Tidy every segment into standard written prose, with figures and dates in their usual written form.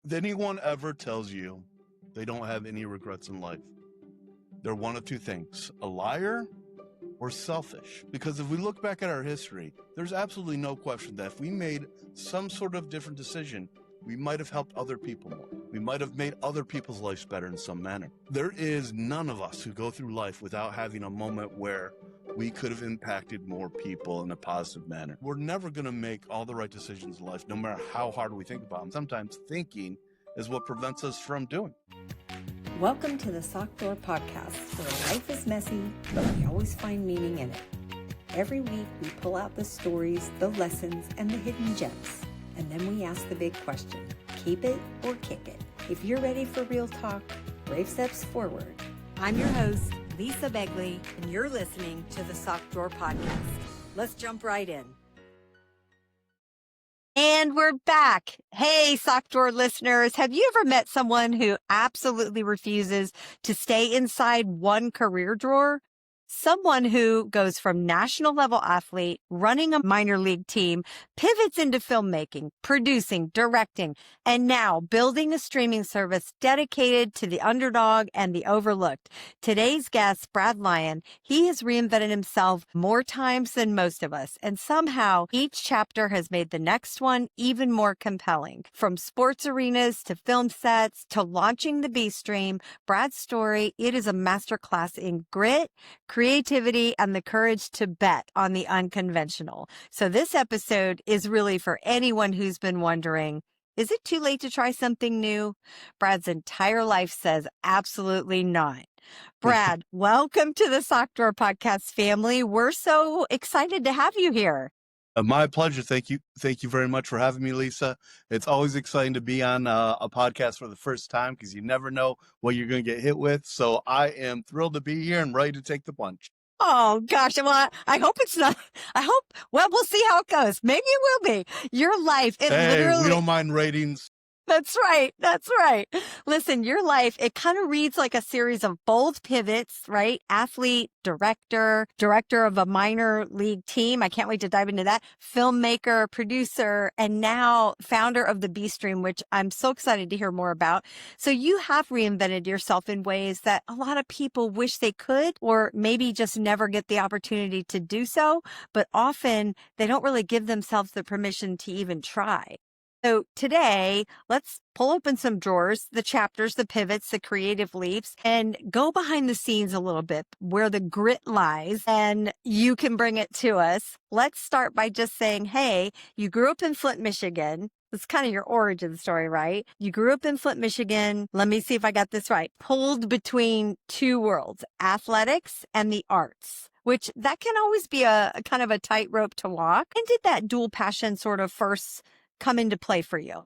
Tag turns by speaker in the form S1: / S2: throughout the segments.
S1: If anyone ever tells you they don't have any regrets in life, they're one of two things: a liar or selfish. Because if we look back at our history, there's absolutely no question that if we made some sort of different decision, we might have helped other people more. We might have made other people's lives better in some manner. There is none of us who go through life without having a moment where we could have impacted more people in a positive manner. We're never going to make all the right decisions in life, no matter how hard we think about them. Sometimes thinking is what prevents us from doing.
S2: Welcome to the Sock Door Podcast, where life is messy, but we always find meaning in it. Every week, we pull out the stories, the lessons, and the hidden gems. And then we ask the big question, keep it or kick it? If you're ready for real talk, brave steps forward. I'm your host, Lisa Begley, and you're listening to the Sock Door Podcast. Let's jump right in. And we're back. Hey, Sock Drawer listeners, have you ever met someone who absolutely refuses to stay inside one career drawer? Someone who goes from national level athlete, running a minor league team, pivots into filmmaking, producing, directing, and now building a streaming service dedicated to the underdog and the overlooked. Today's guest, Brad Lyon, he has reinvented himself more times than most of us, and somehow each chapter has made the next one even more compelling. From sports arenas to film sets to launching the B Stream, Brad's story, it is a masterclass in grit, creativity, and the courage to bet on the unconventional. So this episode is really for anyone who's been wondering, is it too late to try something new? Brad's entire life says absolutely not. Brad, welcome to the Sock Drawer Podcast family. We're so excited to have you here.
S1: My pleasure. Thank you. Thank you very much for having me, Lisa. It's always exciting to be on a podcast for the first time because you never know what you're going to get hit with. So I am thrilled to be here and ready to take the punch.
S2: Oh, gosh. Well, I hope it's not. Well, we'll see how it goes. Maybe it will be. Your life,
S1: We don't mind ratings.
S2: That's right. That's right. Listen, your life, it kind of reads like a series of bold pivots, right? Athlete, director of a minor league team. I can't wait to dive into that. Filmmaker, producer, and now founder of the B Stream, which I'm so excited to hear more about. So you have reinvented yourself in ways that a lot of people wish they could, or maybe just never get the opportunity to do so. But often they don't really give themselves the permission to even try. So today, let's pull open some drawers, the chapters, the pivots, the creative leaps, and go behind the scenes a little bit where the grit lies, and you can bring it to us. Let's start by just saying, hey, you grew up in Flint, Michigan. That's kind of your origin story, right? You grew up in Flint, Michigan. Let me see if I got this right. Pulled between two worlds, athletics and the arts, which that can always be a kind of a tightrope to walk. And did that dual passion sort of first come into play for you?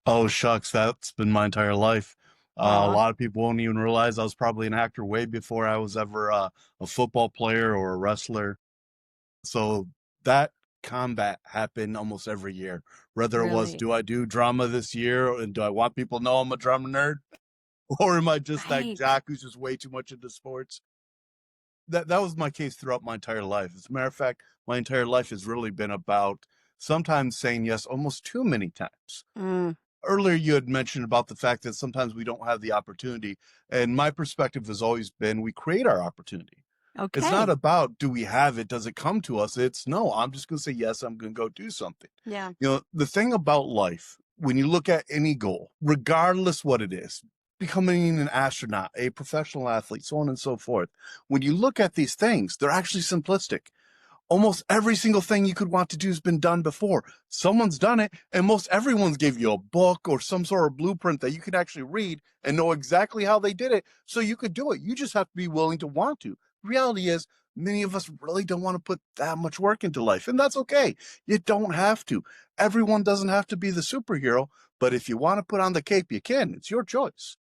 S1: Oh, shucks. That's been my entire life. A lot of people won't even realize I was probably an actor way before I was ever a football player or a wrestler. So that combat happened almost every year. Whether it was, do I do drama this year and do I want people to know I'm a drama nerd? Or am I just that jock who's just way too much into sports? That was my case throughout my entire life. As a matter of fact, my entire life has really been about sometimes saying yes almost too many times. Earlier, you had mentioned about the fact that sometimes we don't have the opportunity. And my perspective has always been we create our opportunity.
S2: Okay.
S1: It's not about, do we have it? Does it come to us? It's no, I'm just going to say, yes, I'm going to go do something.
S2: Yeah.
S1: You know, the thing about life, when you look at any goal, regardless what it is, becoming an astronaut, a professional athlete, so on and so forth, when you look at these things, they're actually simplistic. Almost every single thing you could want to do has been done before. Someone's done it, and most everyone's gave you a book or some sort of blueprint that you can actually read and know exactly how they did it, so you could do it. You just have to be willing to want to. The reality is, many of us really don't want to put that much work into life, and that's okay. You don't have to. Everyone doesn't have to be the superhero, but if you want to put on the cape, you can. It's your choice.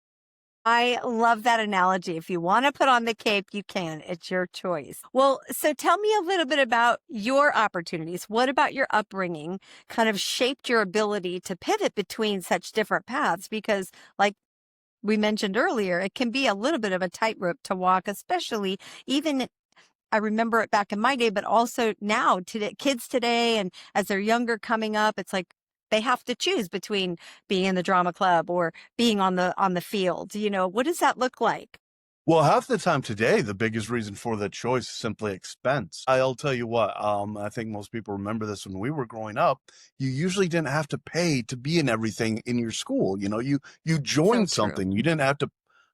S2: I love that analogy. If you want to put on the cape, you can. It's your choice. Well, so tell me a little bit about your opportunities. What about your upbringing kind of shaped your ability to pivot between such different paths? Because like we mentioned earlier, it can be a little bit of a tightrope to walk, especially even I remember it back in my day, but also now today, kids today, and as they're younger coming up, it's like, they have to choose between being in the drama club or being on the field. What does that look like?
S1: Well, half the time today, the biggest reason for the choice is simply expense. I'll tell you what, I think most people remember this when we were growing up. You usually didn't have to pay to be in everything in your school. You
S2: So
S1: joined
S2: true.
S1: something. You didn't have to,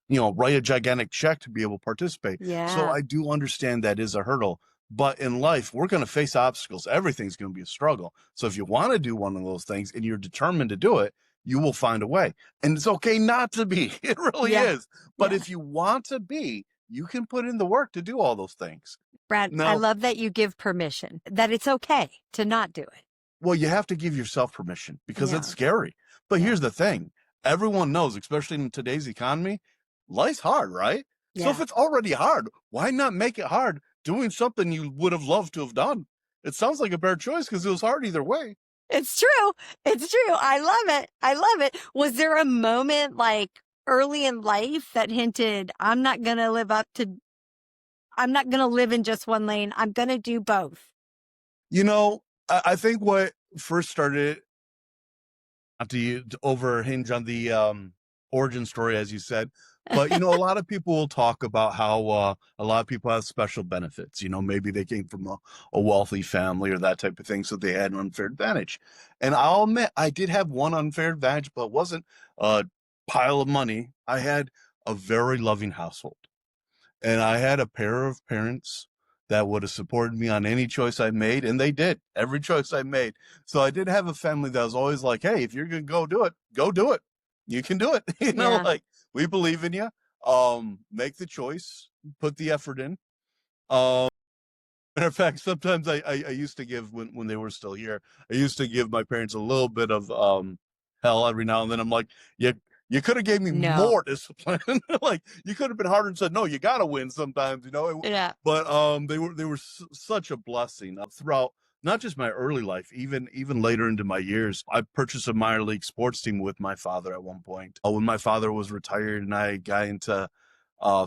S1: write a gigantic check to be able to participate. So
S2: Yeah.
S1: I do understand that is a hurdle. But in life, we're going to face obstacles. Everything's going to be a struggle. So if you want to do one of those things and you're determined to do it, you will find a way. And it's okay not to be. It really
S2: Yeah.
S1: is. But
S2: Yeah.
S1: if you want to be, you can put in the work to do all those things.
S2: Brad, I
S1: Now,
S2: love that you give permission, that it's okay to not do it.
S1: well, you have to give yourself permission because it's
S2: Yeah.
S1: scary. But
S2: Yeah.
S1: here's the thing. Everyone knows, especially in today's economy, life's hard, right? So if
S2: Yeah.
S1: it's already hard, why not make it hard doing something you would have loved to have done? It sounds like a better choice because it was hard either way.
S2: It's true. It's true. I love it. I love it. Was there a moment like early in life that hinted, I'm not going to live in just one lane. I'm going to do both.
S1: I think what first started, not to overhinge on the origin story, as you said, but a lot of people will talk about how a lot of people have special benefits. Maybe they came from a wealthy family or that type of thing, so they had an unfair advantage. And I'll admit, I did have one unfair advantage, but it wasn't a pile of money. I had a very loving household. And I had a pair of parents that would have supported me on any choice I made, and they did every choice I made. So I did have a family that was always like, "Hey, if you're gonna go do it, go do it. You can do it."
S2: Yeah.
S1: Like we believe in you. Make the choice, put the effort in. Matter of fact, sometimes I used to give when they were still here, I used to give my parents a little bit of hell every now and then. I'm like, you could have gave me
S2: No.
S1: more discipline. Like you could have been harder and said, no, you gotta win sometimes,
S2: Yeah.
S1: But they were such a blessing throughout not just my early life, even later into my years. I purchased a minor league sports team with my father at one point. When my father was retired and I got into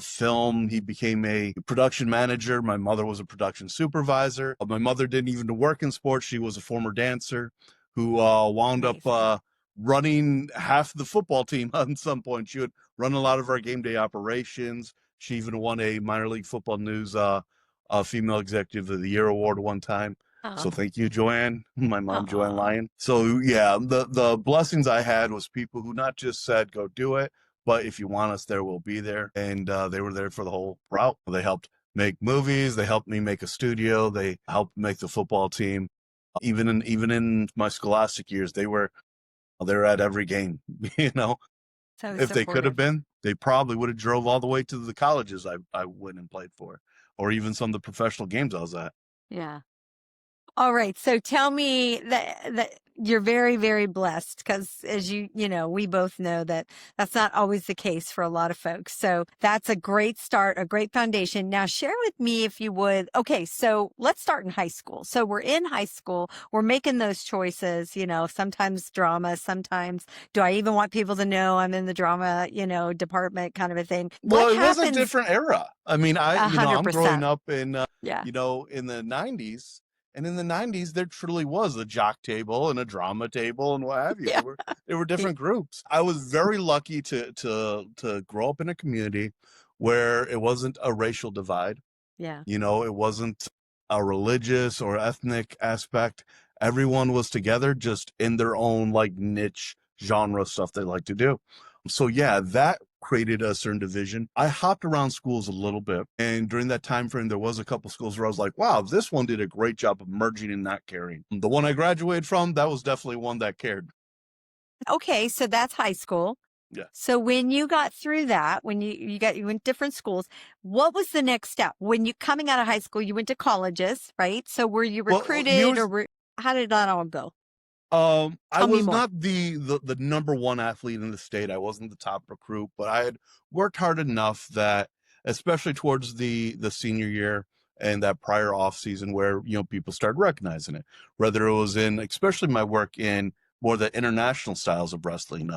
S1: film. He became a production manager. My mother was a production supervisor. My mother didn't even work in sports. She was a former dancer who wound up
S2: Nice.
S1: running half the football team at some point. She would run a lot of our game day operations. She even won a minor league football news female executive of the year award one time.
S2: Oh,
S1: So thank you, Joanne, my mom, Joanne
S2: oh,
S1: Lyon. So yeah, the blessings I had was people who not just said, go do it, but if you want us there, we'll be there. And they were there for the whole route. They helped make movies. They helped me make a studio. They helped make the football team. Even in my scholastic years, they were at every game. You know,
S2: so
S1: if they could have
S2: supportive.
S1: been, they probably would have drove all the way to the colleges I went and played for, or even some of the professional games I was at.
S2: Yeah. All right. So tell me that you're very, very blessed because as we both know that that's not always the case for a lot of folks. So that's a great start, a great foundation. Now share with me if you would. Okay. So let's start in high school. So we're in high school. We're making those choices, sometimes drama, sometimes do I even want people to know I'm in the drama, department kind of a thing.
S1: Well,
S2: What
S1: it was a
S2: happens?
S1: different era. I mean,
S2: A hundred
S1: I'm growing
S2: percent.
S1: up in,
S2: Yeah.
S1: in the 90s. And in the 90s, there truly was a jock table and a drama table and what have you.
S2: Yeah.
S1: There were different groups. I was very lucky to grow up in a community where it wasn't a racial divide.
S2: Yeah.
S1: It wasn't a religious or ethnic aspect. Everyone was together just in their own like niche genre stuff they like to do. So yeah, that created a certain division. I hopped around schools a little bit, and during that time frame, there was a couple schools where I was like, "Wow, this one did a great job of merging and not caring." The one I graduated from, that was definitely one that cared.
S2: Okay. So that's high school.
S1: Yeah.
S2: So when you got through that, when you went different schools, what was the next step? When you coming out of high school, you went to colleges, right? So were you
S1: Well,
S2: recruited how did that all go?
S1: I
S2: Tell me
S1: was
S2: more.
S1: not the number one athlete in the state. I wasn't the top recruit, but I had worked hard enough that, especially towards the senior year and that prior off season, where people started recognizing it. Whether it was in, especially my work in more the international styles of wrestling,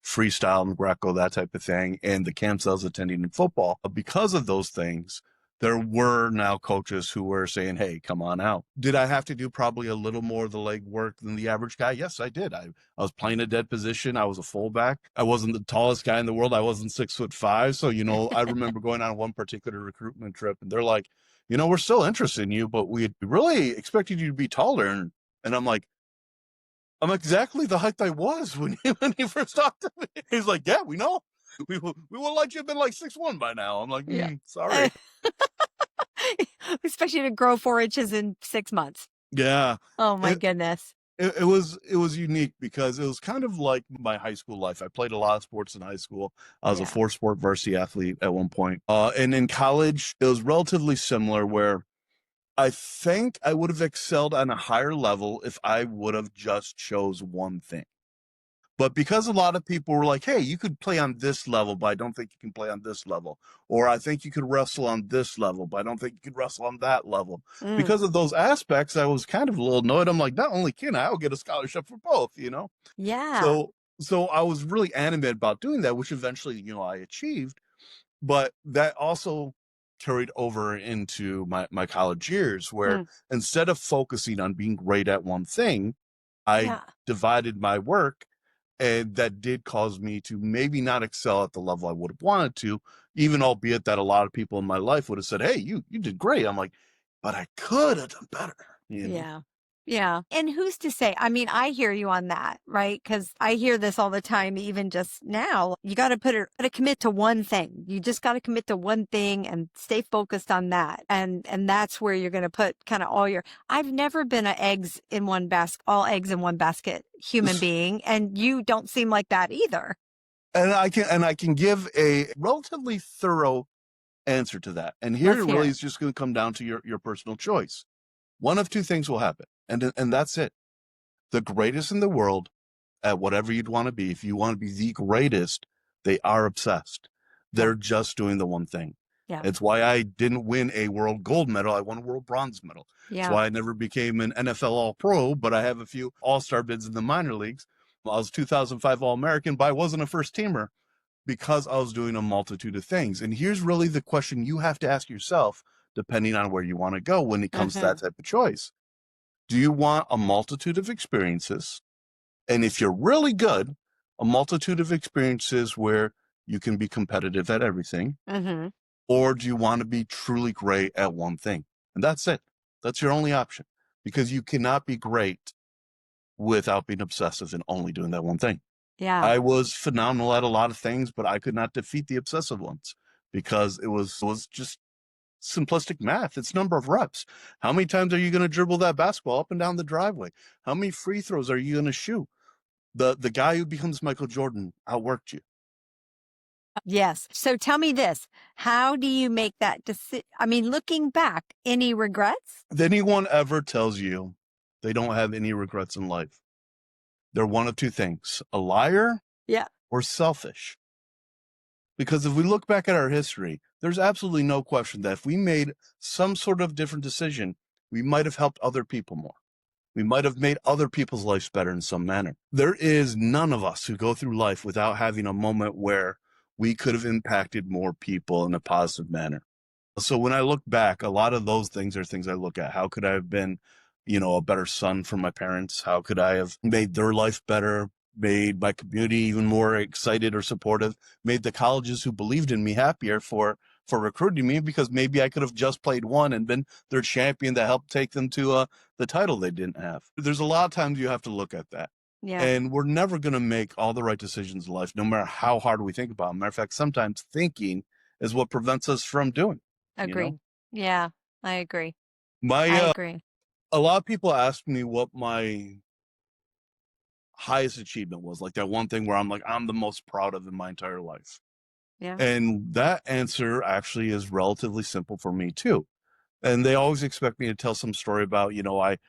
S1: freestyle and Greco, that type of thing, and the camps I was attending in football. Because of those things, there were now coaches who were saying, hey, come on out. Did I have to do probably a little more of the leg work than the average guy? Yes, I did. I was playing a dead position. I was a fullback. I wasn't the tallest guy in the world. I wasn't 6'5". So, I remember going on one particular recruitment trip and they're like, we're still interested in you, but we really expected you to be taller. And I'm like, I'm exactly the height I was when he first talked to me. He's like, yeah, we know. We will let you have been like 6'1" by now. I'm like,
S2: Yeah.
S1: sorry.
S2: Expect you to grow 4 inches in 6 months.
S1: Yeah.
S2: Oh my
S1: It,
S2: goodness.
S1: it was unique because it was kind of like my high school life. I played a lot of sports in high school. I was a
S2: Yeah.
S1: 4-sport varsity athlete at one point. And in college, it was relatively similar where I think I would have excelled on a higher level if I would have just chose one thing. But because a lot of people were like, hey, you could play on this level, but I don't think you can play on this level. Or I think you could wrestle on this level, but I don't think you could wrestle on that level.
S2: Mm.
S1: Because of those aspects, I was kind of a little annoyed. I'm like, not only can I'll get a scholarship for both.
S2: Yeah.
S1: So I was really animated about doing that, which eventually, I achieved. But that also carried over into my college years where
S2: Mm.
S1: instead of focusing on being great at one thing, I
S2: Yeah.
S1: divided my work, and that did cause me to maybe not excel at the level I would have wanted to, even albeit that a lot of people in my life would have said, hey, you did great. I'm like, but I could have done better.
S2: Yeah. Yeah. And who's to say? I mean, I hear you on that, right? Because I hear this all the time, even just now. You got to gotta commit to one thing. You just got to commit to one thing and stay focused on that. And that's where you're going to put kind of all your. I've never been all eggs in one basket human being, and you don't seem like that either.
S1: And I can give a relatively thorough answer to that. And here
S2: Let's
S1: it
S2: hear
S1: really
S2: it.
S1: is just going to come down to your personal choice. One of two things will happen, and that's it. The greatest in the world at whatever you'd want to be, if you want to be the greatest, they are obsessed.
S2: Yeah.
S1: They're just doing the one thing.
S2: Yeah.
S1: It's why I didn't win a world gold medal. I won a world bronze medal. It's
S2: Yeah.
S1: why I never became an NFL All Pro, but I have a few All-Star bids in the minor leagues. I was 2005 All American, but I wasn't a first teamer because I was doing a multitude of things. And here's really the question you have to ask yourself, depending on where you want to go when it comes to that type of choice. Do you want a multitude of experiences? And if you're really good, a multitude of experiences where you can be competitive at everything,
S2: Mm-hmm.
S1: or do you want to be truly great at one thing? And that's it. That's your only option because you cannot be great without being obsessive and only doing that one thing.
S2: Yeah.
S1: I was phenomenal at a lot of things, but I could not defeat the obsessive ones because it was just simplistic math. It's number of reps. How many times are you going to dribble that basketball up and down the driveway? How many free throws are you going to shoot? The guy who becomes Michael Jordan outworked you.
S2: Yes. So tell me this. How do you make that decision? I mean, looking back, any regrets?
S1: If anyone ever tells you they don't have any regrets in life, they're one of two things, a liar
S2: Yeah.
S1: or selfish. Because if we look back at our history, there's absolutely no question that if we made some sort of different decision, we might have helped other people more. We might have made other people's lives better in some manner. There is none of us who go through life without having a moment where we could have impacted more people in a positive manner. So when I look back, a lot of those things are things I look at. How could I have been, a better son for my parents? How could I have made their life better, made my community even more excited or supportive, made the colleges who believed in me happier for recruiting me because maybe I could have just played one and been their champion that helped take them to the title they didn't have. There's a lot of times you have to look at that.
S2: Yeah.
S1: And we're never going to make all the right decisions in life, no matter how hard we think about them. Matter of fact, sometimes thinking is what prevents us from doing.
S2: Agree. Yeah, I agree.
S1: My
S2: I agree.
S1: a lot of people ask me what my highest achievement was, like that one thing where I'm the most proud of in my entire life.
S2: Yeah.
S1: And that answer actually is relatively simple for me too. And they always expect me to tell some story about,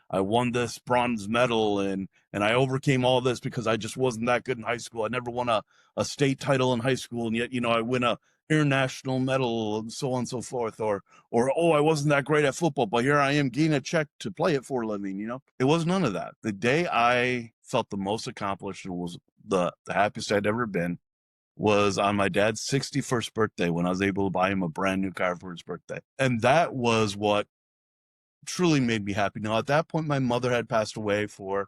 S1: I won this bronze medal and I overcame all this because I just wasn't that good in high school. I never won a state title in high school. And yet, I win a international medal and so on and so forth. Or, oh, I wasn't that great at football, but here I am getting a check to play it for a living. It was none of that. The day I felt the most accomplished and was the happiest I'd ever been was on my dad's 61st birthday when I was able to buy him a brand new car for his birthday. And that was what truly made me happy. Now, at that point, my mother had been passed away for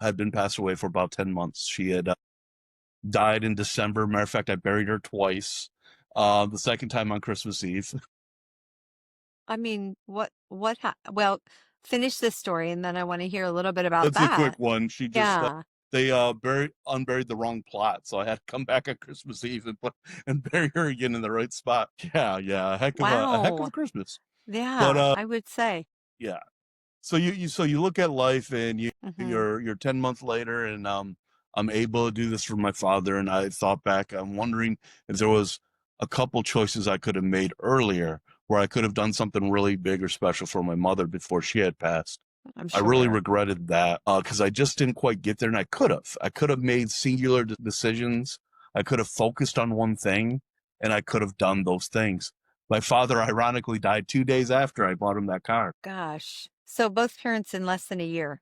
S1: about 10 months. She had died in December. Matter of fact, I buried her twice. The second time on Christmas Eve.
S2: I mean, well, finish this story and then I want to hear a little bit about
S1: It's a quick
S2: that.
S1: one. She just
S2: Yeah.
S1: they unburied the wrong plot, so I had to come back on Christmas Eve and bury her again in the right spot. Yeah, a heck of a
S2: Wow.
S1: Christmas. But
S2: Yeah, I would say.
S1: yeah. So you look at life and
S2: Hmm.
S1: you're 10 months later, and I'm able to do this for my father. And I thought back, I'm wondering if there was a couple choices I could have made earlier where I could have done something really big or special for my mother before she had passed.
S2: I'm
S1: I really
S2: sure.
S1: regretted that because I just didn't quite get there, and I could have made singular decisions. I could have focused on one thing, and I could have done those things. My father ironically died 2 days after I bought him that car.
S2: Gosh. So both parents in less than a year.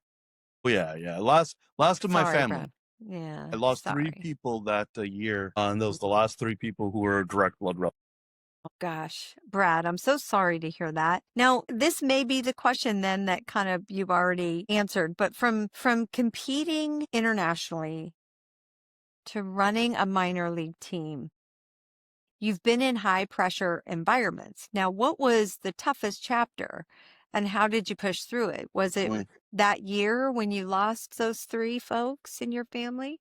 S1: Oh, yeah. Last of my
S2: Sorry,
S1: family.
S2: Brad. Yeah,
S1: I lost three
S2: sorry.
S1: people that year, and those the last three people who were direct blood relatives.
S2: Oh, gosh, Brad, I'm so sorry to hear that. Now, this may be the question then that kind of you've already answered, but from competing internationally to running a minor league team, you've been in high pressure environments. Now, what was the toughest chapter and how did you push through it? Was it
S1: Mm.
S2: that year when you lost those three folks in your family?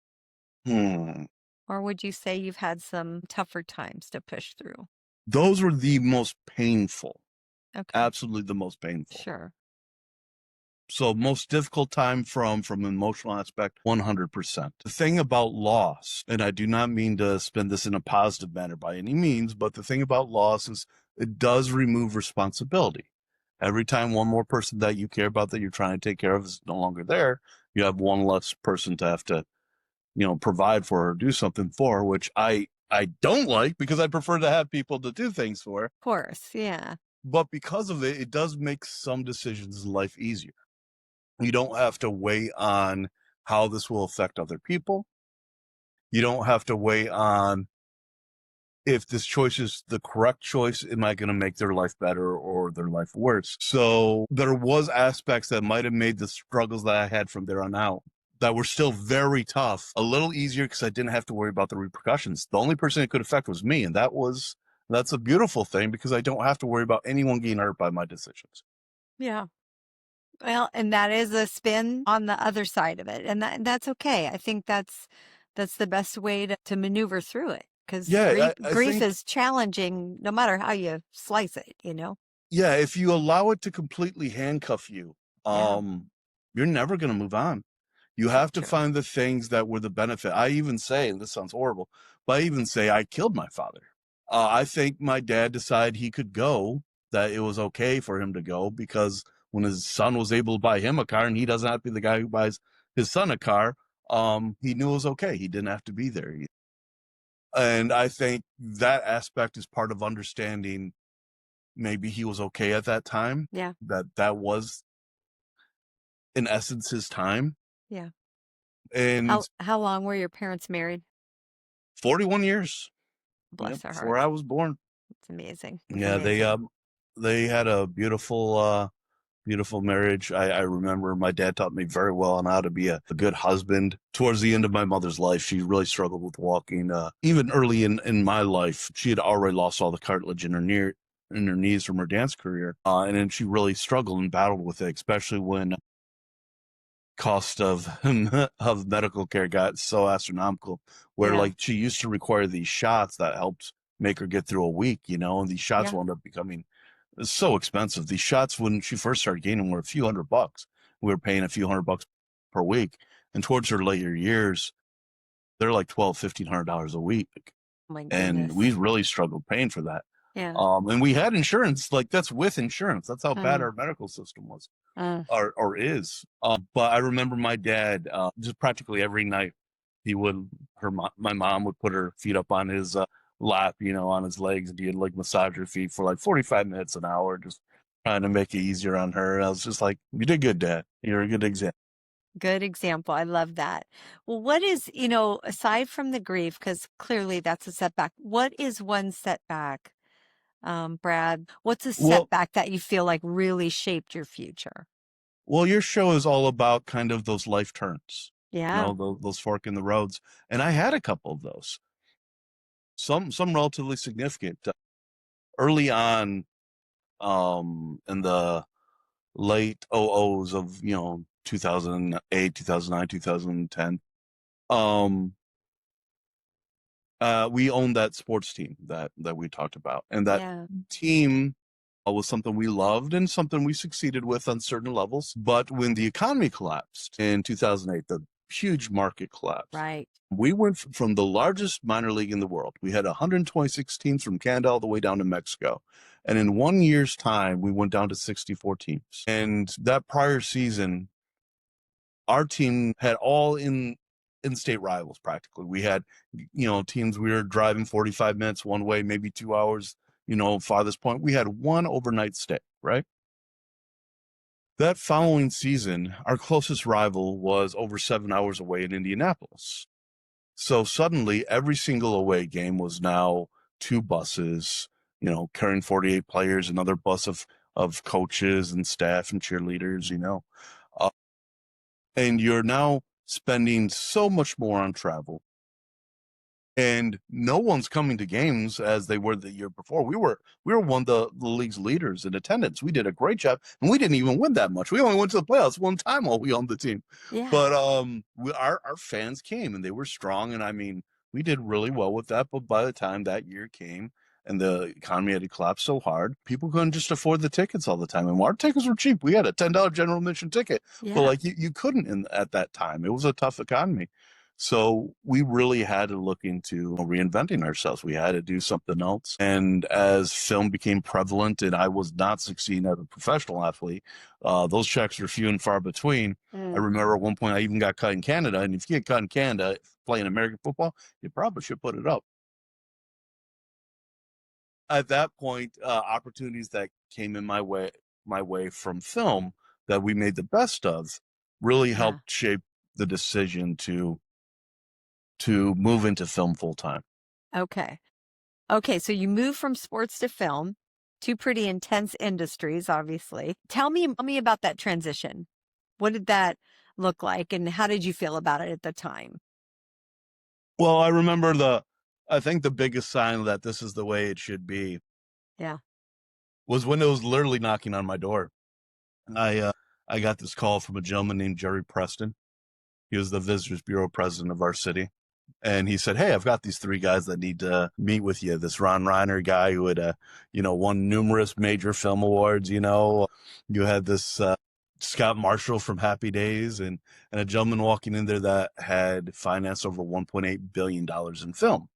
S1: Hmm.
S2: Or would you say you've had some tougher times to push through?
S1: Those were the most painful,
S2: Okay,
S1: absolutely the most painful.
S2: sure.
S1: So most difficult time from an emotional aspect, 100%. The thing about loss, and I do not mean to spin this in a positive manner by any means, but the thing about loss is it does remove responsibility. Every time one more person that you care about that you're trying to take care of is no longer there, you have one less person to have to, provide for or do something for, which I don't like because I prefer to have people to do things for.
S2: Of course, yeah.
S1: But because of it, it does make some decisions in life easier. You don't have to weigh on how this will affect other people. You don't have to weigh on if this choice is the correct choice. Am I going to make their life better or their life worse? So there was aspects that might have made the struggles that I had from there on out that were still very tough a little easier because I didn't have to worry about the repercussions. The only person it could affect was me. And that's a beautiful thing because I don't have to worry about anyone getting hurt by my decisions.
S2: Yeah. Well, and that is a spin on the other side of it. And that's okay. I think that's the best way to maneuver through it because
S1: Yeah, I
S2: grief
S1: think
S2: is challenging no matter how you slice it, you know?
S1: Yeah, if you allow it to completely handcuff you,
S2: Yeah,
S1: you're never going to move on. You
S2: so
S1: have to
S2: true.
S1: find the things that were the benefit. I even say, and this sounds horrible, but I even say I killed my father. I think my dad decided he could go, that it was okay for him to go because when his son was able to buy him a car and he doesn't have to be the guy who buys his son a car, he knew it was okay. He didn't have to be there. And I think that aspect is part of understanding maybe he was okay at that time,
S2: Yeah,
S1: that was in essence his time.
S2: yeah.
S1: And
S2: How long were your parents married?
S1: 41 years,
S2: Bless their
S1: before I
S2: hearts.
S1: was born.
S2: It's amazing. It's
S1: Yeah, they
S2: amazing.
S1: they had a beautiful marriage. I remember my dad taught me very well on how to be a good husband. Towards the end of my mother's life, she really struggled with walking. Even early in my life, she had already lost all the cartilage in her knees from her dance career. And then she really struggled and battled with it, especially when cost of of medical care got so astronomical, where
S2: Yeah,
S1: like she used to require these shots that helped make her get through a week, and these shots
S2: yeah.
S1: wound up becoming so expensive. These shots, when she first started gaining, were a few $100. We were paying a few $100 per week, and towards her later years, they're like $1,200, $1,500 a week,
S2: Oh my
S1: and we
S2: goodness.
S1: really struggled paying for that.
S2: Yeah.
S1: And we had insurance, like that's with insurance. That's how bad
S2: Uh,
S1: our medical system was
S2: uh,
S1: or is. But I remember my dad just practically every night he would my mom would put her feet up on his lap, on his legs, and he'd like massage her feet for like 45 minutes an hour, just trying to make it easier on her. And I was just like, "You did good, Dad. You're a good example."
S2: Good example. I love that. Well, what is, aside from the grief, because clearly that's a setback, what is one setback, Brad? What's a
S1: Well,
S2: setback that you feel like really shaped your future?
S1: well, your show is all about kind of those life turns,
S2: Yeah.
S1: those fork in the roads, and I had a couple of those. Some relatively significant. Early on, in the late '00s of 2008, 2009, 2010, um, we owned that sports team that we talked about, and that
S2: Yeah.
S1: team was something we loved and something we succeeded with on certain levels. But when the economy collapsed in 2008, the huge market collapse,
S2: Right.
S1: we went from the largest minor league in the world. We had 126 teams from Canada all the way down to Mexico. And in 1 year's time, we went down to 64 teams. And that prior season, our team had all in-state rivals practically. We had, teams we were driving 45 minutes one way, maybe 2 hours, farthest point. We had one overnight stay, right? That following season, our closest rival was over 7 hours away in Indianapolis. So suddenly every single away game was now two buses, carrying 48 players, another bus of coaches and staff and cheerleaders, uh, and you're now spending so much more on travel, and no one's coming to games as they were the year before. We were one of the league's leaders in attendance. We did a great job, and we didn't even win that much. We only went to the playoffs one time while we owned the team.
S2: Yeah.
S1: But our fans came, and they were strong, and I mean, we did really well with that. But by the time that year came and the economy had collapsed so hard, people couldn't just afford the tickets all the time. And our tickets were cheap. We had a $10 general admission ticket, but
S2: Yeah.
S1: like you couldn't at that time. It was a tough economy. So we really had to look into reinventing ourselves. We had to do something else. And as film became prevalent and I was not succeeding as a professional athlete, those checks were few and far between. I
S2: Mm.
S1: remember at one point I even got cut in Canada. And if you get cut in Canada playing American football, you probably should put it up. At that point, opportunities that came in my way from film that we made the best of really
S2: Yeah.
S1: helped shape the decision to move into film full time.
S2: Okay. Okay. So you move from sports to film, two pretty intense industries, obviously. Tell me about that transition. What did that look like and how did you feel about it at the time?
S1: Well, I remember I think the biggest sign that this is the way it should be
S2: Yeah.
S1: was when it was literally knocking on my door. I got this call from a gentleman named Jerry Preston. He was the Visitors Bureau president of our city. And he said, "Hey, I've got these three guys that need to meet with you. This Ron Reiner guy who had, won numerous major film awards. You had this Scott Marshall from Happy Days, and a gentleman walking in there that had financed over $1.8 billion in film.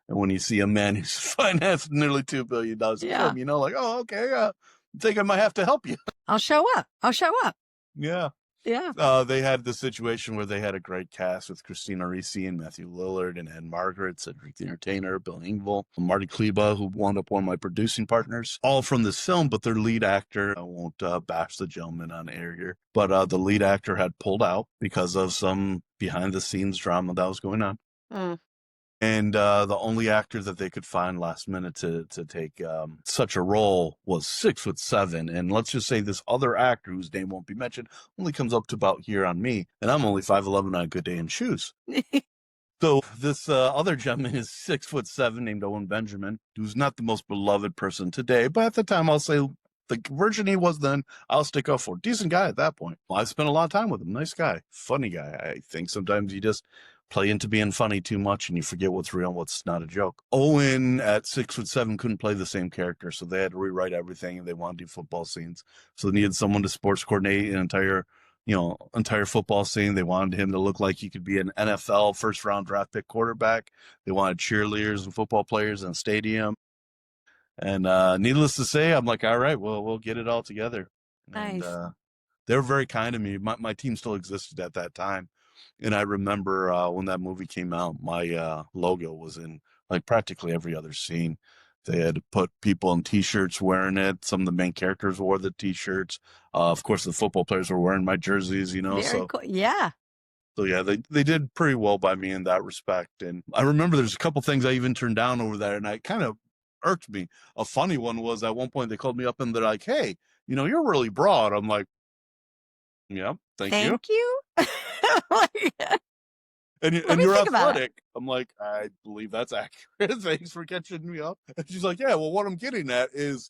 S1: And when you see a man who's financed nearly $2 billion in
S2: Yeah.
S1: film, like, oh, okay, I think I might have to help you."
S2: I'll show up. I'll show up.
S1: Yeah.
S2: Yeah.
S1: They had the situation where they had a great cast with Christina Ricci and Matthew Lillard and Ed Margaret, Cedric the Entertainer, Bill Engvall, Marty Kleba, who wound up one of my producing partners, all from this film. But their lead actor, I won't bash the gentleman on air here, but the lead actor had pulled out because of some behind the scenes drama that was going on.
S2: Mm.
S1: And the only actor that they could find last minute to take such a role was 6'7", and let's just say this other actor whose name won't be mentioned only comes up to about here on me, and I'm only 5'11" on a good day in shoes. So this other gentleman is 6'7", named Owen Benjamin, who's not the most beloved person today, but at the time I'll say the version he was then, I'll stick up for. Decent guy at that point. Well, I spent a lot of time with him. Nice guy, funny guy. I think sometimes you just play into being funny too much and you forget what's real and what's not a joke. Owen at 6'7" couldn't play the same character, so they had to rewrite everything and they wanted to do football scenes. So they needed someone to sports coordinate an entire football scene. They wanted him to look like he could be an NFL first round draft pick quarterback. They wanted cheerleaders and football players in a stadium. And needless to say, I'm like, all right, well, we'll get it all together. And
S2: Nice.
S1: they were very kind to me. My team still existed at that time. And I remember when that movie came out, my logo was in like practically every other scene. They had put people in t-shirts wearing it. Some of the main characters wore the t-shirts. Of course, the football players were wearing my jerseys, you know.
S2: Very cool. Yeah.
S1: So yeah, they did pretty well by me in that respect. And I remember there's a couple things I even turned down over there, and I kind of irked me. A funny one was at one point they called me up and they're like, "Hey, you know, you're really broad." I'm like, "Yeah, thank you."
S2: Thank you. Let
S1: And
S2: me
S1: you're
S2: think about it.
S1: athletic. I'm like, I believe that's accurate. Thanks for catching me up. And she's like, yeah, well, what I'm getting at is,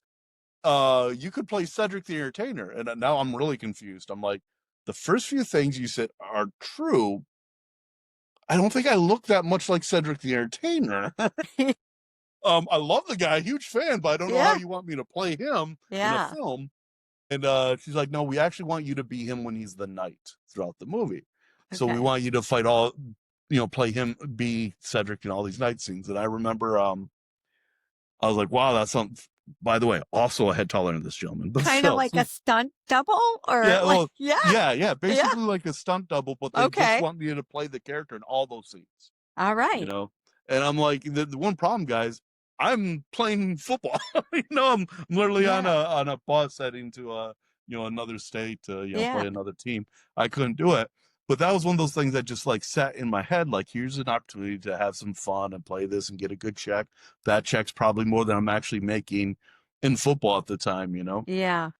S1: you could play Cedric the Entertainer. And now I'm really confused. I'm like, the first few things you said are true. I don't think I look that much like Cedric the Entertainer. I love the guy, huge fan, but I don't know how
S2: Yeah.
S1: you want me to play him in a
S2: Yeah.
S1: film. And she's like, no, we actually want you to be him when he's the knight throughout the movie. So we
S2: Okay.
S1: want you to fight all, you know, play him, be Cedric in all these night scenes. And I remember, I was like, wow, that's something. By the way, also a head taller than this gentleman, but
S2: Kind of
S1: still.
S2: like a stunt double or
S1: Yeah,
S2: like,
S1: well,
S2: yeah.
S1: yeah, basically like a stunt double, but they just
S2: Okay.
S1: want you to play the character in all those scenes,
S2: All
S1: you
S2: right.
S1: know? And I'm like, the one problem, guys, I'm playing football. You know, I'm literally on a bus heading to you know, another state to, you know,
S2: Yeah.
S1: play another team. I couldn't do it. But that was one of those things that just like sat in my head, like, here's an opportunity to have some fun and play this and get a good check. That check's probably more than I'm actually making in football at the time, you know?
S2: Yeah.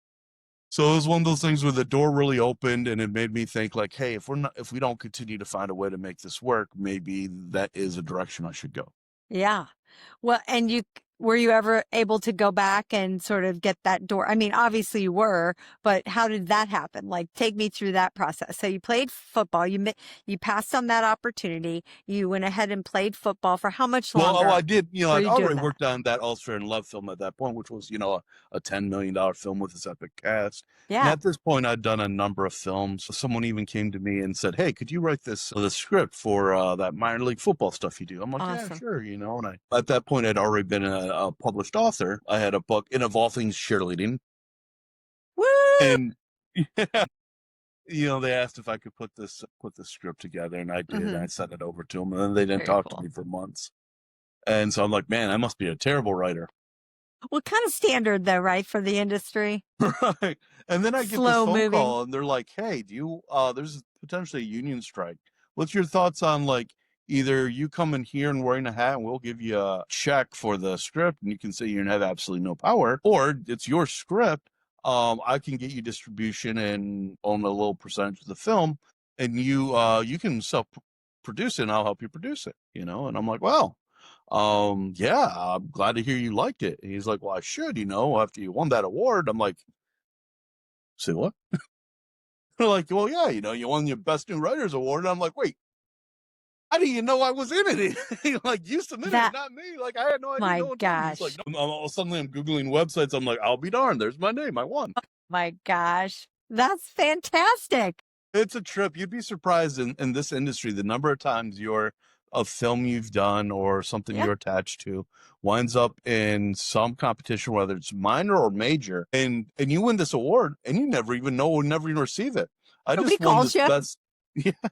S1: So it was one of those things where the door really opened and it made me think like, hey, if we don't continue to find a way to make this work, maybe that is a direction I should go.
S2: Yeah. Well, and were you ever able to go back and sort of get that door? I mean, obviously you were, but how did that happen? Like, take me through that process. So you played football, you passed on that opportunity. You went ahead and played football for how much
S1: Well,
S2: longer
S1: I did, you know,
S2: were
S1: I'd
S2: you doing
S1: already
S2: that?
S1: worked on that All Fair and Love film at that point, which was, you know, a $10 million film with this epic cast. And
S2: Yeah.
S1: at this point, I'd done a number of films. Someone even came to me and said, hey, could you write the script for that minor league football stuff you do? I'm like, yeah,
S2: Awesome.
S1: sure, you know. And at that point, I'd already been a published author. I had a book in, of all things, cheerleading.
S2: Woo!
S1: And you know, they asked if I could put the script together, and I did. And I sent it over to them, and then they didn't
S2: Very
S1: talk
S2: cool.
S1: to me for months. And so I'm like, man, I must be a terrible writer.
S2: Well, kind of standard though, right? For the industry.
S1: Right. And then I get this
S2: Slow
S1: phone
S2: moving.
S1: call and they're like, hey, do you, there's potentially a union strike. What's your thoughts on like either you come in here and wearing a hat and we'll give you a check for the script and you can say you have absolutely no power, or it's your script. I can get you distribution and own a little percentage of the film and you can self produce it and I'll help you produce it, you know? And I'm like, well, yeah, I'm glad to hear you liked it. And he's like, well, I should, you know, after you won that award. I'm like, say what? They're like, well, yeah, you know, you won your best new writers award. And I'm like, wait, how do you know I was in it? Like, you submitted it, not me. Like, I had no idea.
S2: My
S1: No one told me. It's
S2: gosh.
S1: like, suddenly I'm Googling websites. I'm like, I'll be darned. There's my name. I won.
S2: My gosh. That's fantastic.
S1: It's a trip. You'd be surprised in this industry, the number of times a film you've done or something
S2: Yeah.
S1: you're attached to winds up in some competition, whether it's minor or major, and you win this award and you never even know or never even receive it. I
S2: Nobody
S1: just won
S2: calls
S1: this
S2: you.
S1: best, yeah,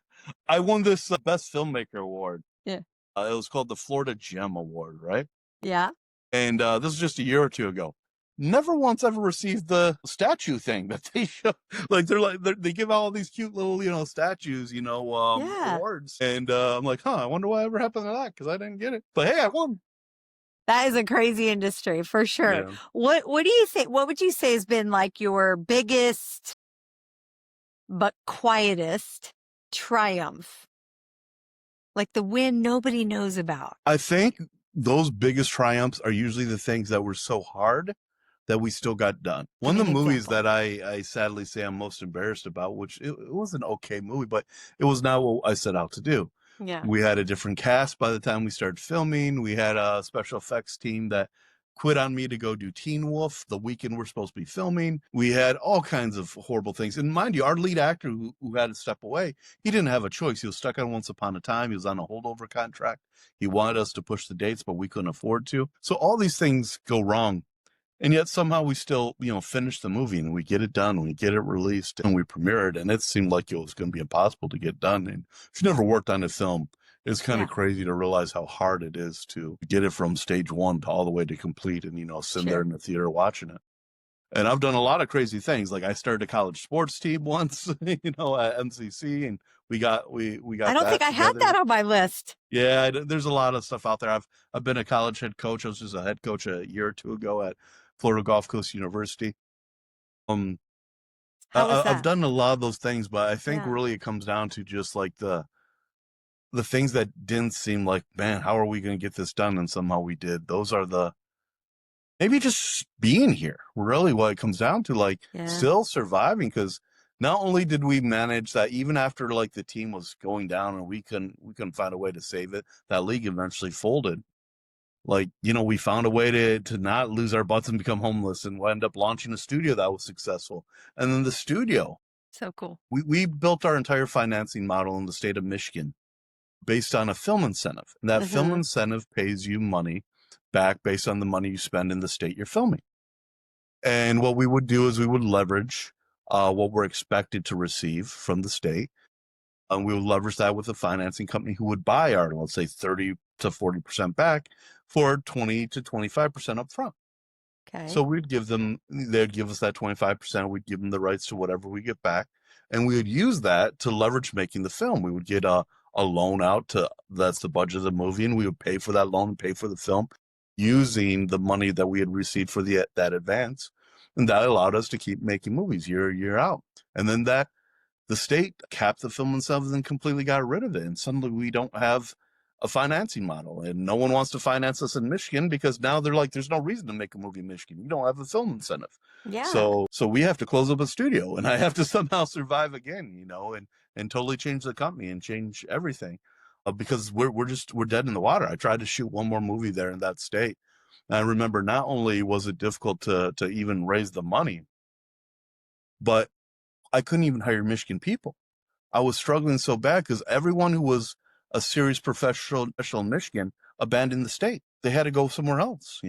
S1: I won this best filmmaker award.
S2: Yeah.
S1: It was called the Florida Gem Award, right?
S2: Yeah.
S1: And this was just a year or two ago. Never once ever received the statue thing that they show. Like they give all these cute little, you know, statues, you know,
S2: Yeah.
S1: awards. And I'm like, I wonder what ever happened to that because I didn't get it. But hey, I won.
S2: That is a crazy industry for sure.
S1: Yeah.
S2: What do you think? What would you say has been like your biggest but quietest triumph? Like the win nobody knows about.
S1: I think those biggest triumphs are usually the things that were so hard that we still got done. One of the movies that I sadly say I'm most embarrassed about, which it was an okay movie, but it was not what I set out to do.
S2: Yeah.
S1: We had a different cast by the time we started filming. We had a special effects team that quit on me to go do Teen Wolf the weekend we're supposed to be filming. We had all kinds of horrible things. And mind you, our lead actor who had to step away, he didn't have a choice. He was stuck on Once Upon a Time. He was on a holdover contract. He wanted us to push the dates, but we couldn't afford to. So all these things go wrong. And yet somehow we still, you know, finish the movie and we get it done, we get it released and we premiere it. And it seemed like it was going to be impossible to get done. And if you never worked on a film, It's kind of
S2: Yeah,
S1: crazy to realize how hard it is to get it from stage one to all the way to complete and, sitting there
S2: sure.
S1: in the theater watching it. And I've done a lot of crazy things. Like I started a college sports team once, at MCC, and we
S2: I
S1: got
S2: don't think
S1: that
S2: I had
S1: together.
S2: that on my list.
S1: Yeah, there's a lot of stuff out there. I've been a college head coach. I was just a head coach a year or two ago at Florida Gulf Coast University. Um,
S2: How was
S1: I've
S2: that?
S1: done a lot of those things, but I think
S2: Yeah.
S1: really it comes down to just like the things that didn't seem like, man, how are we going to get this done? And somehow we did. Those are the maybe just being here, really what it comes down to, like
S2: Yeah.
S1: still surviving. Because not only did we manage that, even after like the team was going down and we couldn't find a way to save it, that league eventually folded. Like, we found a way to not lose our butts and become homeless, and we'll end up launching a studio that was successful. And then the studio,
S2: So cool.
S1: we built our entire financing model in the state of Michigan based on a film incentive. And that film
S2: Hmm.
S1: incentive pays you money back based on the money you spend in the state you're filming. And what we would do is we would leverage what we're expected to receive from the state. And we would leverage that with a financing company who would buy our, let's say, 30 to 40% back for 20 to 25% up front.
S2: Okay.
S1: So they'd give us that 25%. We'd give them the rights to whatever we get back. And we would use that to leverage making the film. We would get a loan that's the budget of the movie, and we would pay for that loan and pay for the film using the money that we had received for that advance. And that allowed us to keep making movies year out. And then the state capped the film themselves and completely got rid of it. And suddenly we don't have a financing model, and no one wants to finance us in Michigan because now they're like, there's no reason to make a movie in Michigan. You don't have a film incentive.
S2: Yeah.
S1: So we have to close up a studio, and I have to somehow survive again, and totally change the company and change everything. Because we're dead in the water. I tried to shoot one more movie there in that state. And I remember not only was it difficult to even raise the money, but I couldn't even hire Michigan people. I was struggling so bad because everyone who was a serious professional in Michigan abandoned the state. They had to go somewhere else.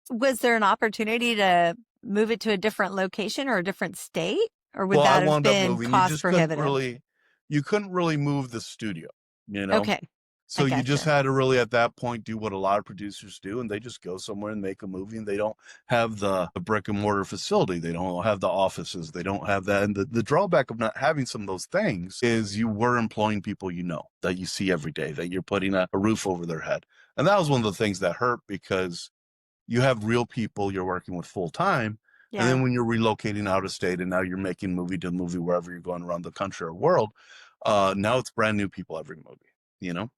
S2: Was there an opportunity to move it to a different location or a different state? Or would
S1: Well, I
S2: that have
S1: wound up
S2: been
S1: moving. You
S2: cost
S1: just couldn't
S2: prohibitive?
S1: really, you couldn't really move the studio, you know?
S2: Okay. I
S1: So you just
S2: gotcha.
S1: had to really at that point do what a lot of producers do, and they just go somewhere and make a movie, and they don't have the brick and mortar facility. They don't have the offices. They don't have that. And the drawback of not having some of those things is you were employing people that you see every day, that you're putting a roof over their head. And that was one of the things that hurt because you have real people you're working with full time. And
S2: Yeah.
S1: then when you're relocating out of state and now you're making movie to movie wherever you're going around the country or world, now it's brand new people every movie, you know?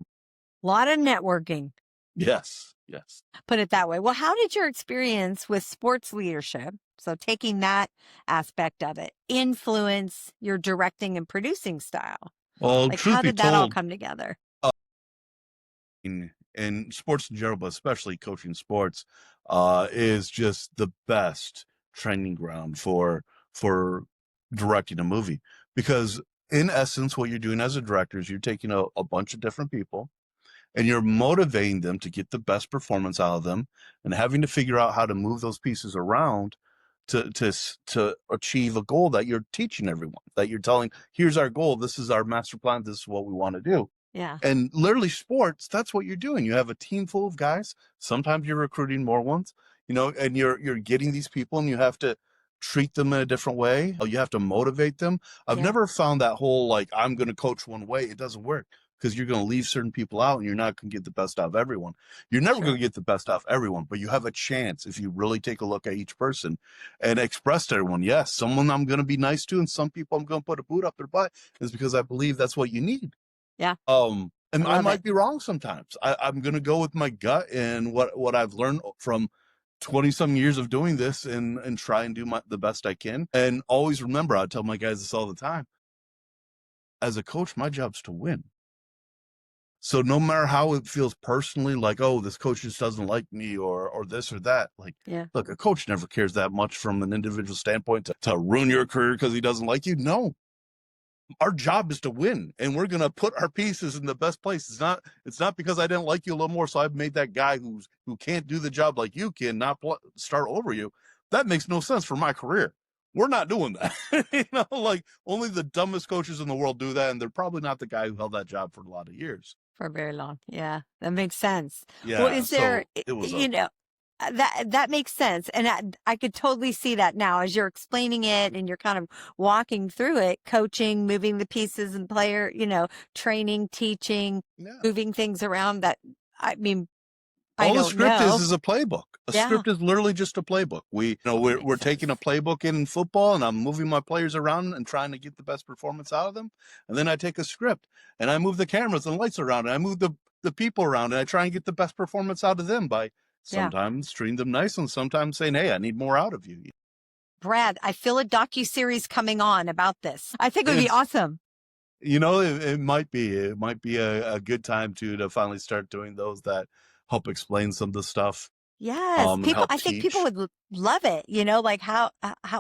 S2: A lot of networking,
S1: Yes, yes.
S2: put it that way. Well, how did your experience with sports leadership, so taking that aspect of it, influence your directing and producing style?
S1: Well,
S2: Like,
S1: truth
S2: how
S1: be
S2: did that all
S1: told,
S2: come together?
S1: in sports in general, but especially coaching sports, is just the best training ground for directing a movie. Because in essence, what you're doing as a director is you're taking a bunch of different people and you're motivating them to get the best performance out of them, and having to figure out how to move those pieces around to achieve a goal that you're teaching everyone, that you're telling, here's our goal, this is our master plan, this is what we want to do.
S2: Yeah,
S1: And literally sports, that's what you're doing. You have a team full of guys. Sometimes you're recruiting more ones, and you're getting these people, and you have to treat them in a different way. You have to motivate them. I've
S2: yeah,
S1: never found that whole, like, I'm going to coach one way. It doesn't work because you're going to leave certain people out, and you're not going to get the best out of everyone. You're never going
S2: sure.
S1: to get the best out of everyone, but you have a chance if you really take a look at each person and express to everyone, yes, someone I'm going to be nice to, and some people I'm going to put a boot up their butt, is because I believe that's what you need.
S2: Yeah, I
S1: And I
S2: love it.
S1: might be wrong sometimes. I'm gonna go with my gut and what I've learned from 20 some years of doing this, and try and do the best I can. And always remember, I tell my guys this all the time. As a coach, my job's to win. So no matter how it feels personally, like, oh, this coach just doesn't like me, or this or that, like,
S2: Yeah,
S1: look, a coach never cares that much from an individual standpoint to ruin your career because he doesn't like you. No, our job is to win, and we're going to put our pieces in the best place. It's not because I didn't like you a little more, so I've made that guy who can't do the job like you can not start over you. That makes no sense for my career. We're not doing that. Like, only the dumbest coaches in the world do that, and they're probably not the guy who held that job for a lot of years.
S2: For very long. Yeah, that makes sense. Well,
S1: Yeah,
S2: is there,
S1: so it was
S2: you
S1: a
S2: know, that makes sense. And I could totally see that now as you're explaining it and you're kind of walking through it, coaching, moving the pieces and player, training, teaching,
S1: yeah.
S2: moving things around that, I mean, I
S1: All a
S2: don't
S1: script
S2: know.
S1: is a playbook. A
S2: Yeah,
S1: script is literally just a playbook.
S2: that
S1: We're
S2: makes
S1: taking a
S2: sense.
S1: playbook in football, and I'm moving my players around and trying to get the best performance out of them. And then I take a script and I move the cameras and lights around, and I move the people around, and I try and get the best performance out of them by
S2: Yeah.
S1: sometimes treating them nice and sometimes saying, "Hey, I need more out of you."
S2: Brad, I feel a docu-series coming on about this. I think it would be
S1: It's
S2: awesome.
S1: it might be a good time to finally start doing those that help explain some of the stuff,
S2: Yes,
S1: and help
S2: I think people
S1: teach.
S2: would love it, like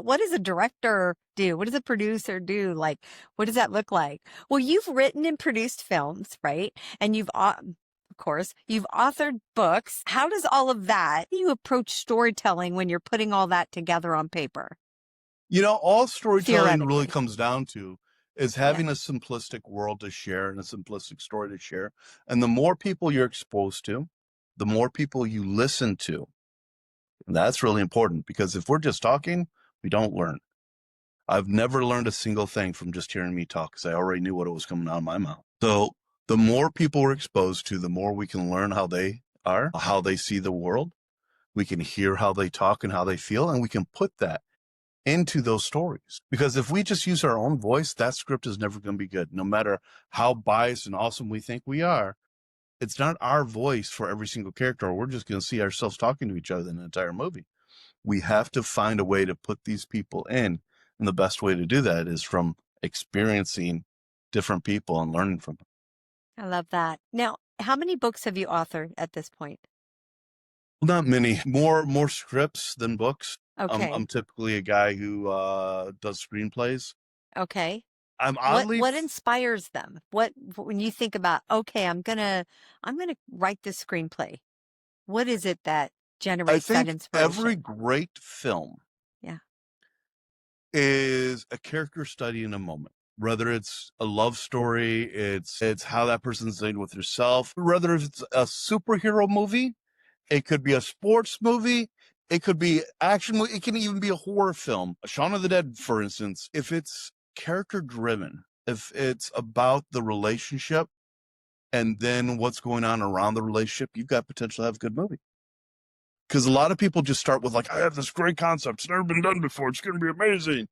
S2: what does a director do? What does a producer do? Like, what does that look like? Well, you've written and produced films, right? And of course, you've authored books. How does all of that, how do you approach storytelling when you're putting all that together on paper,
S1: All storytelling really
S2: theoretically?
S1: comes down to is
S2: Yeah.
S1: having a simplistic world to share and a simplistic story to share. And the more people you're exposed to, the more people you listen to. And that's really important because if we're just talking, we don't learn. I've never learned a single thing from just hearing me talk because I already knew what was coming out of my mouth. So the more people we're exposed to, the more we can learn how they are, how they see the world. We can hear how they talk and how they feel, and we can put that into those stories. Because if we just use our own voice, that script is never going to be good. No matter how biased and awesome we think we are, it's not our voice for every single character, or we're just going to see ourselves talking to each other in the entire movie. We have to find a way to put these people in. And the best way to do that is from experiencing different people and learning from them.
S2: I love that. Now, how many books have you authored at this point?
S1: Not many, more scripts than books.
S2: Okay.
S1: I'm typically a guy who does screenplays.
S2: Okay.
S1: I'm
S2: What
S1: oddly
S2: what inspires them? When you think about, okay, I'm gonna write this screenplay. What is it that
S1: I
S2: generates that
S1: think every
S2: inspiration?
S1: great film
S2: Yeah.
S1: is a character study in a moment. Whether it's a love story, it's how that person's dealing with herself. Whether it's a superhero movie, it could be a sports movie, it could be action movie, it can even be a horror film. Shaun of the Dead, for instance, if it's character driven, if it's about the relationship and then what's going on around the relationship, you've got potential to have a good movie. Because a lot of people just start with like, I have this great concept. It's never been done before. It's going to be amazing.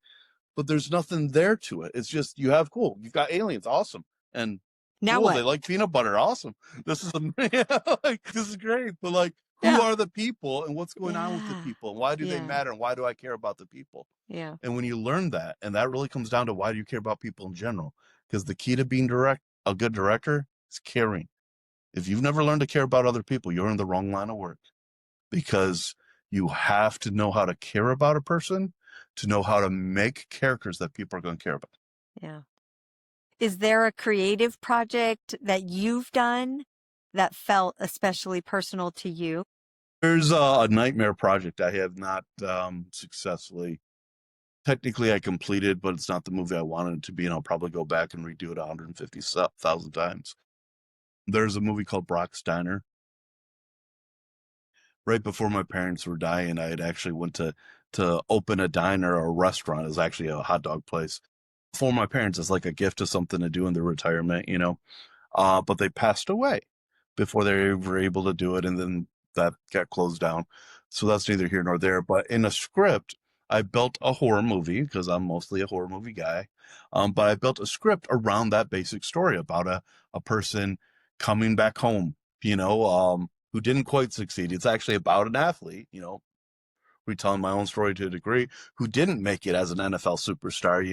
S1: But there's nothing there to it. It's just, you've got aliens. Awesome. And
S2: Now
S1: cool. They
S2: what?
S1: like peanut butter. Awesome. This is, like, this is great. But like, who
S2: Yeah.
S1: are the people and what's going on with the
S2: Yeah.
S1: people? And why do they
S2: Yeah.
S1: matter? And why do I care about the people?
S2: Yeah.
S1: And when you learn that, and that really comes down to why do you care about people in general? Because the key to being a good director is caring. If you've never learned to care about other people, you're in the wrong line of work because you have to know how to care about a person to know how to make characters that people are going to care about.
S2: Yeah. Is there a creative project that you've done that felt especially personal to you?
S1: There's a nightmare project I have not successfully. Technically, I completed, but it's not the movie I wanted it to be, and I'll probably go back and redo it 150,000 times. There's a movie called Brock's Diner. Right before my parents were dying, I had actually went to open a diner or a restaurant. It was actually a hot dog place for my parents as like a gift of something to do in their retirement. But they passed away before they were able to do it, and then that got closed down. So that's neither here nor there. But in a script, I built a horror movie because I'm mostly a horror movie guy. But I built a script around that basic story about a person coming back home, who didn't quite succeed. It's actually about an athlete, retelling my own story to a degree, who didn't make it as an NFL superstar,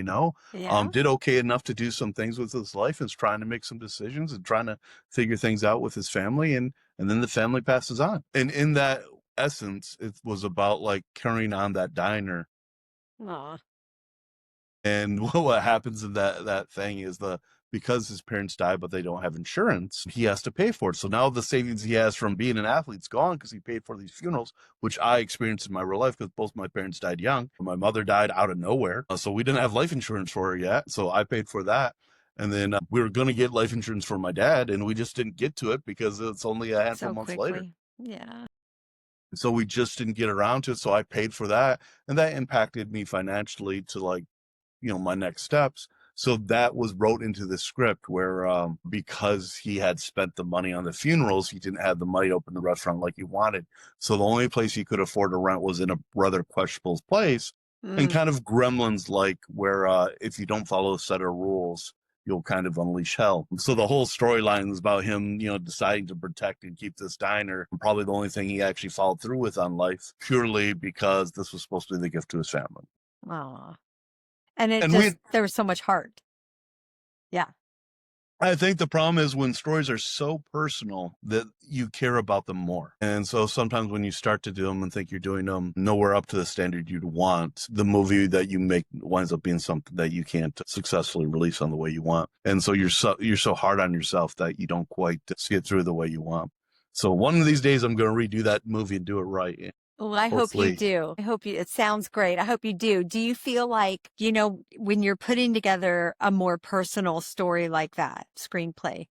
S2: Yeah.
S1: did okay enough to do some things with his life and is trying to make some decisions and trying to figure things out with his family. And then the family passes on. And in that essence, it was about like carrying on that diner.
S2: Aw.
S1: And what happens in that thing is because his parents die, but they don't have insurance, he has to pay for it. So now the savings he has from being an athlete's gone because he paid for these funerals, which I experienced in my real life because both my parents died young. My mother died out of nowhere. So we didn't have life insurance for her yet. So I paid for that. And then we were going to get life insurance for my dad, and we just didn't get to it because it's only a handful
S2: So
S1: of months later.
S2: quickly. Yeah.
S1: So we just didn't get around to it. So I paid for that, and that impacted me financially to like, my next steps. So that was wrote into the script where, because he had spent the money on the funerals, he didn't have the money to open the restaurant like he wanted. So the only place he could afford to rent was in a rather questionable place, and
S2: Mm.
S1: kind of Gremlins like, where if you don't follow a set of rules, you'll kind of unleash hell. So the whole storyline is about him, deciding to protect and keep this diner. Probably the only thing he actually followed through with on life, purely because this was supposed to be the gift to his family.
S2: Aw. And it
S1: And
S2: just, there was so much heart. Yeah.
S1: I think the problem is when stories are so personal that you care about them more. And so sometimes when you start to do them and think you're doing them nowhere up to the standard you'd want, the movie that you make winds up being something that you can't successfully release on the way you want. And so you're so hard on yourself that you don't quite see it through the way you want. So one of these days I'm going to redo that movie and do it right.
S2: Well, I hope you do. I hope it sounds great. I hope you do. Do you feel like, when you're putting together a more personal story like that, screenplay,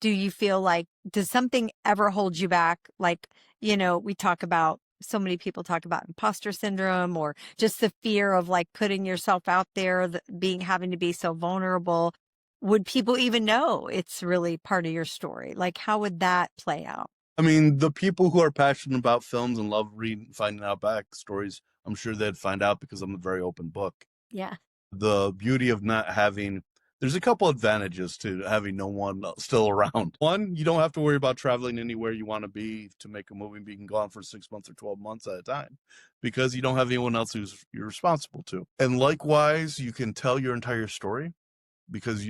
S2: do you feel like, does something ever hold you back? Like, so many people talk about imposter syndrome, or just the fear of like putting yourself out there, having to be so vulnerable. Would people even know it's really part of your story? Like, how would that play out?
S1: I mean, the people who are passionate about films and love finding out backstories, I'm sure they'd find out because I'm a very open book.
S2: Yeah.
S1: The beauty of not having, there's a couple advantages to having no one still around. One, you don't have to worry about traveling anywhere you want to be to make a movie, being gone for 6 months or 12 months at a time, because you don't have anyone else who's you're responsible to. And likewise, you can tell your entire story because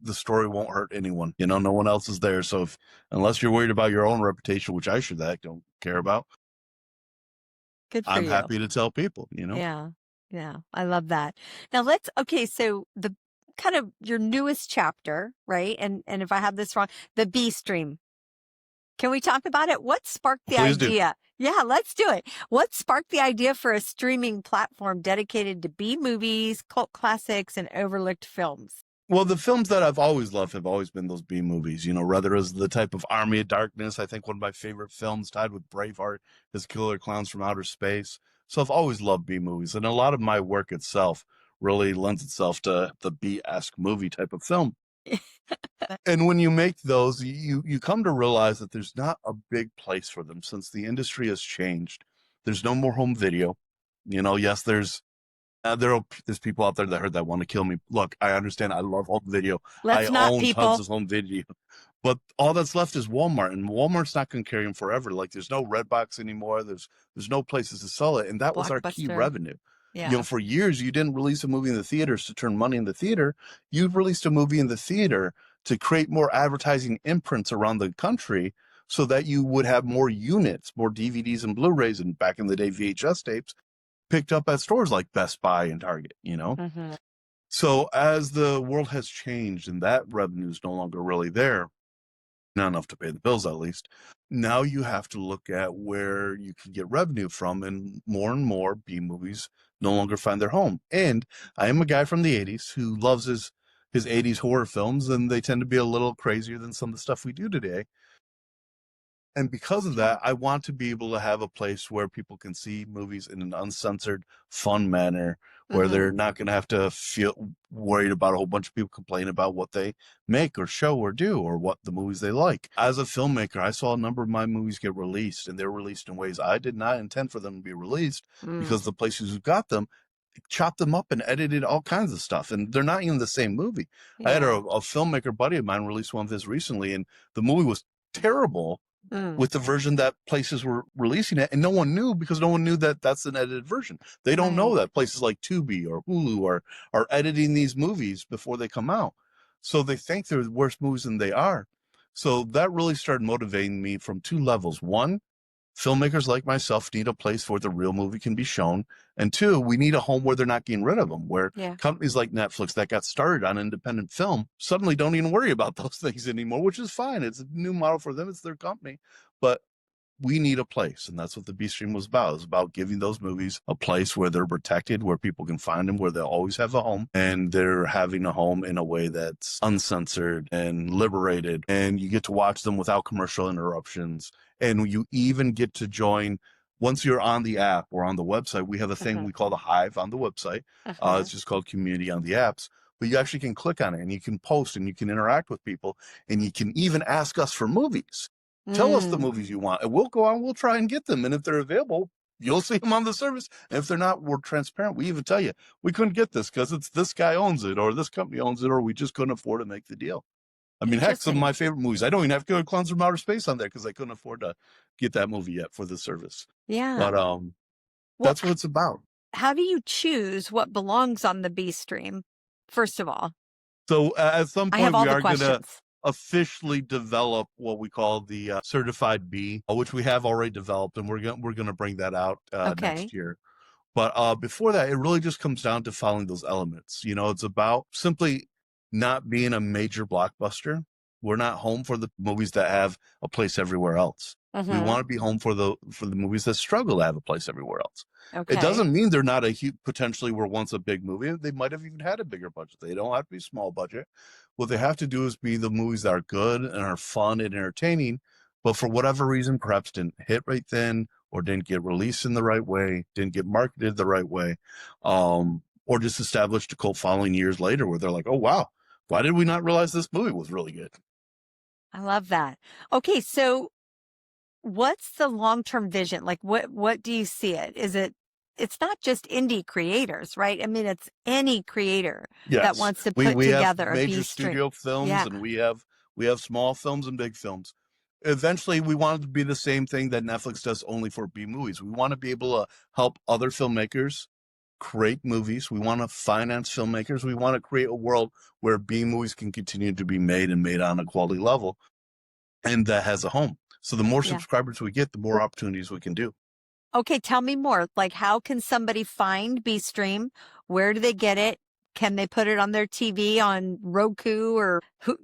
S1: the story won't hurt anyone. No one else is there. So unless you're worried about your own reputation, which I sure that don't care about,
S2: Good for
S1: I'm
S2: you.
S1: happy to tell people,
S2: Yeah. Yeah. I love that. Now okay. So the kind of your newest chapter, right? And if I have this wrong, the B stream. Can we talk about it? What sparked the
S1: Please do.
S2: idea? Yeah, let's do it. What sparked the idea for a streaming platform dedicated to B movies, cult classics, and overlooked films?
S1: Well, the films that I've always loved have always been those B movies, rather as the type of Army of Darkness. I think one of my favorite films, tied with Braveheart, is Killer Clowns from Outer Space. So I've always loved B movies, and a lot of my work itself really lends itself to the B-esque movie type of film. And when you make those, you come to realize that there's not a big place for them since the industry has changed. There's no more home video. Yes, there's people out there that want to kill me. Look, I understand. I love home video.
S2: Let's not,
S1: own
S2: people.
S1: tons of home video, but all that's left is Walmart, and Walmart's not going to carry them forever. Like there's no Redbox anymore. There's no places to sell it, and that was our key
S2: Blockbuster.
S1: revenue.
S2: Yeah.
S1: For years, you didn't release a movie in the theaters to turn money in the theater. You released a movie in the theater to create more advertising imprints around the country so that you would have more units, more DVDs and Blu-rays, and back in the day, VHS tapes picked up at stores like Best Buy and Target,
S2: Mm-hmm.
S1: So as the world has changed and that revenue is no longer really there, not enough to pay the bills at least, now you have to look at where you can get revenue from, and more B movies no longer find their home. And I am a guy from the 80s who loves his 80s horror films, and they tend to be a little crazier than some of the stuff we do today. And because of that, I want to be able to have a place where people can see movies in an uncensored, fun manner, where
S2: Mm-hmm.
S1: they're not going to have to feel worried about a whole bunch of people complaining about what they make or show or do or what the movies they like. As a filmmaker, I saw a number of my movies get released, and they're released in ways I did not intend for them to be released because the places who got them chopped them up and edited all kinds of stuff, and they're not even the same movie.
S2: Yeah.
S1: I had a filmmaker buddy of mine release one of his recently, and the movie was terrible with the version that places were releasing it, and no one knew because no one knew that that's an edited version. They don't know that places like Tubi or Hulu are editing these movies before they come out. So they think they're worse movies than they are. So that really started motivating me from two levels. One, filmmakers like myself need a place where the real movie can be shown. And two, we need a home where they're not getting rid of them, where companies like Netflix that got started on independent film suddenly don't even worry about those things anymore, which is fine. It's a new model for them. It's their company. But we need a place. And that's what the B Stream was about. It was about giving those movies a place where they're protected, where people can find them, where they'll always have a home. And they're having a home in a way that's uncensored and liberated. And you get to watch them without commercial interruptions. And you even get to join. Once you're on the app or on the website, we have a thing we call the Hive on the website. It's just called Community on the apps. But you actually can click on it and you can post and you can interact with people and you can even ask us for movies. Tell us the movies you want and we'll go on, we'll try and get them. And if they're available, you'll see them on the service. And if they're not, we're transparent. We even tell you, we couldn't get this because it's this guy owns it or this company owns it or we just couldn't afford to make the deal. I mean, heck, some of my favorite movies, I don't even have to go to Clowns from Outer Space on there because I couldn't afford to get that movie yet for the service.
S2: Yeah.
S1: But that's what it's about.
S2: How do you choose what belongs on the B Stream, first of all?
S1: So at some point, we are going to officially develop what we call the certified B, which we have already developed, and we're going to bring that out next year. But before that, it really just comes down to following those elements. You know, it's about simply not being a major blockbuster. We're not home for the movies that have a place everywhere else. We want to be home for the movies that struggle to have a place everywhere else. It doesn't mean they're not potentially were once a big movie. They might have even had a bigger budget. They don't have to be small budget. What they have to do is be the movies that are good and are fun and entertaining, but for whatever reason, perhaps didn't hit right then or didn't get released in the right way, didn't get marketed the right way, or just established a cult following years later where they're like, oh, wow, why did we not realize this movie was really good?
S2: I love that. Okay, so what's the long-term vision? Like, what do you see it? It's not just indie creators, right? I mean, it's any creator that wants to put together
S1: a major studio films, and we have small films and big films. Eventually, we want it to be the same thing that Netflix does only for B movies. We want to be able to help other filmmakers create movies. We want to finance filmmakers. We want to create a world where B movies can continue to be made and made on a quality level, and that has a home. So the more subscribers we get, the more opportunities we can do.
S2: Okay, tell me more. Like, how can somebody find B Stream? Where do they get it? Can they put it on their TV on Roku or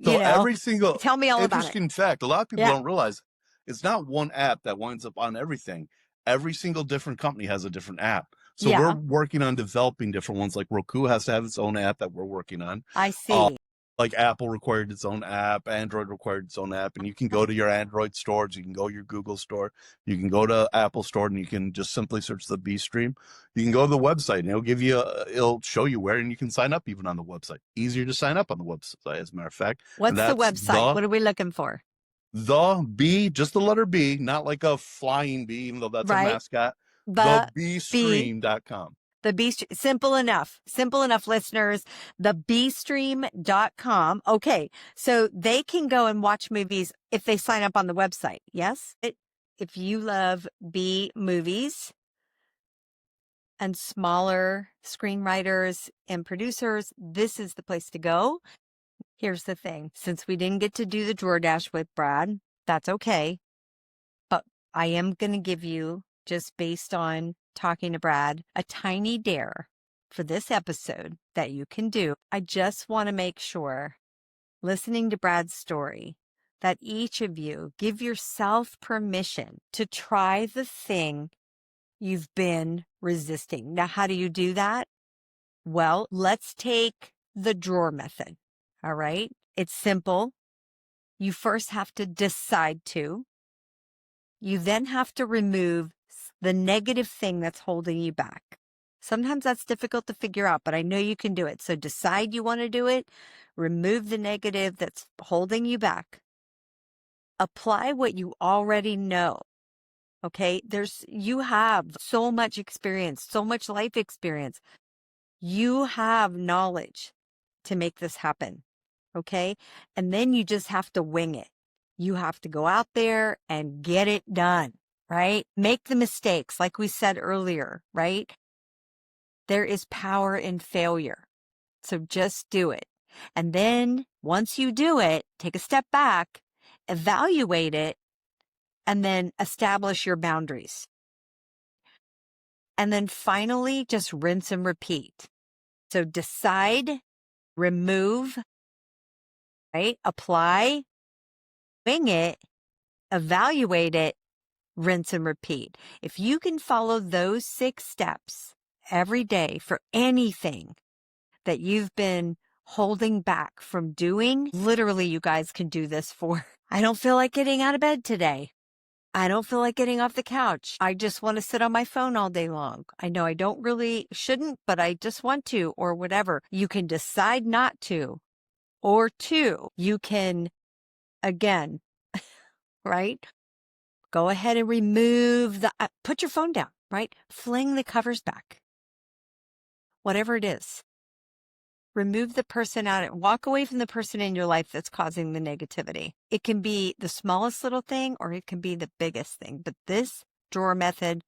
S1: every single
S2: tell me all about it.
S1: Interesting fact. A lot of people don't realize it's not one app that winds up on everything. Every single different company has a different app. So we're working on developing different ones. Like Roku has to have its own app that we're working on.
S2: I see.
S1: Like Apple required its own app, Android required its own app, and you can go to your Android stores, you can go to your Google store, you can go to Apple store, and you can just simply search the B Stream. You can go to the website, and it'll show you where, and you can sign up even on the website. Easier to sign up on the website, as a matter of fact.
S2: What's the website? What are we looking for?
S1: The B, just the letter B, not like a flying bee, even though that's a mascot. TheBstream.com.
S2: The B Stream, simple enough, listeners, thebstream.com. Okay. So they can go and watch movies if they sign up on the website. Yes. If you love B movies and smaller screenwriters and producers, this is the place to go. Here's the thing. Since we didn't get to do the drawer dash with Brad, that's okay. But I am going to give you, just based on talking to Brad, a tiny dare for this episode that you can do. I just want to make sure, listening to Brad's story, that each of you give yourself permission to try the thing you've been resisting. Now, how do you do that? Well, let's take the drawer method. All right. It's simple. You first have to decide to. You then have to remove the negative thing that's holding you back. Sometimes that's difficult to figure out, but I know you can do it. So decide you want to do it. Remove the negative that's holding you back. Apply what you already know. Okay. You have so much experience, so much life experience. You have knowledge to make this happen. Okay. And then you just have to wing it. You have to go out there and get it done. Right? Make the mistakes, like we said earlier, right? There is power in failure. So just do it. And then once you do it, take a step back, evaluate it, and then establish your boundaries. And then finally, just rinse and repeat. So decide, remove, right? Apply, wing it, evaluate it, rinse and repeat. If you can follow those 6 steps every day for anything that you've been holding back from doing, literally, you guys can do this for, I don't feel like getting out of bed today. I don't feel like getting off the couch. I just want to sit on my phone all day long. I know I don't really shouldn't, but I just want to, or whatever. You can decide not to. Or 2, you can, again, right? Go ahead and remove put your phone down, right? Fling the covers back. Whatever it is. Remove the person out and walk away from the person in your life that's causing the negativity. It can be the smallest little thing or it can be the biggest thing. But this drawer method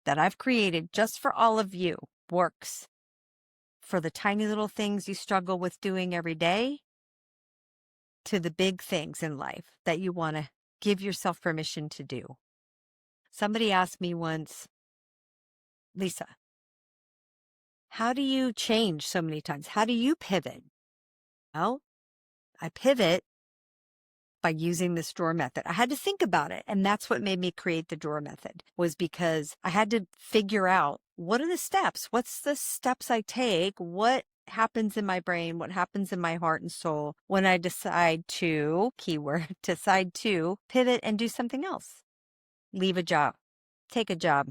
S2: that I've created just for all of you works for the tiny little things you struggle with doing every day to the big things in life that you want to give yourself permission to do. Somebody asked me once, Lisa, how do you change so many times? How do you pivot? Well, I pivot by using this drawer method. I had to think about it. And that's what made me create the drawer method, was because I had to figure out, what are the steps? What's the steps I take? What happens in my brain? What happens in my heart and soul when I decide to, keyword, decide to pivot and do something else? Leave a job, take a job,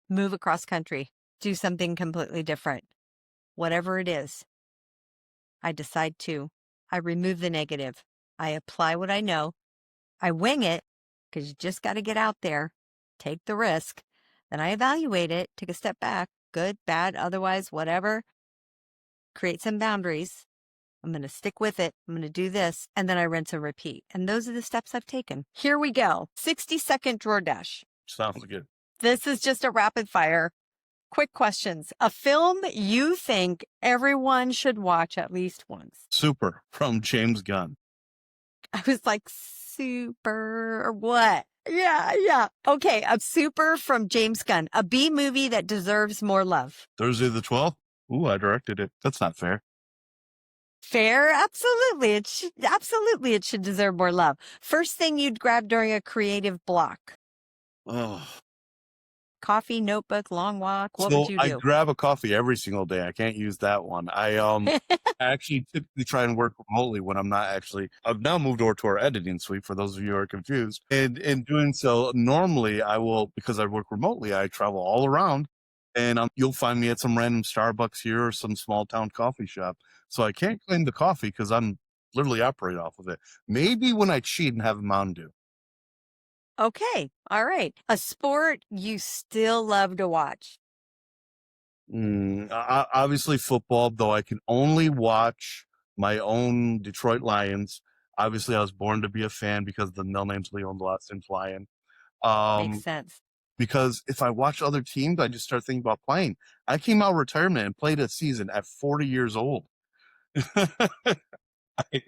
S2: move across country, do something completely different. Whatever it is, I decide to. I remove the negative. I apply what I know. I wing it, because you just got to get out there, take the risk. Then I evaluate it, take a step back, good, bad, otherwise, whatever. Create some boundaries. I'm going to stick with it. I'm going to do this. And then I rinse and repeat. And those are the steps I've taken. Here we go. 60-second drawer dash.
S1: Sounds good.
S2: This is just a rapid fire. Quick questions. A film you think everyone should watch at least once?
S1: Super from James Gunn.
S2: I was like, super or what? Yeah. Okay, a super from James Gunn. A B movie that deserves more love.
S1: Thursday the 12th? Ooh, I directed it. That's not fair.
S2: Fair? Absolutely. It should deserve more love. First thing you'd grab during a creative block.
S1: Oh.
S2: Coffee, notebook, long walk. What would you
S1: I
S2: do?
S1: grab a coffee every single day. I can't use that one. I actually typically try and work remotely when I'm not actually. I've now moved over to our editing suite for those of you who are confused. And in doing so, normally I will, because I work remotely, I travel all around, and you'll find me at some random Starbucks here or some small town coffee shop. So I can't claim the coffee because I'm literally operate off of it. Maybe when I cheat and have a Mountain Dew.
S2: Okay. All right. A sport you still love to watch.
S1: Obviously football, though I can only watch my own Detroit Lions. Obviously, I was born to be a fan because the middle name's Leo and the last name's Lyon.
S2: Makes sense.
S1: Because if I watch other teams, I just start thinking about playing. I came out of retirement and played a season at 40 years old.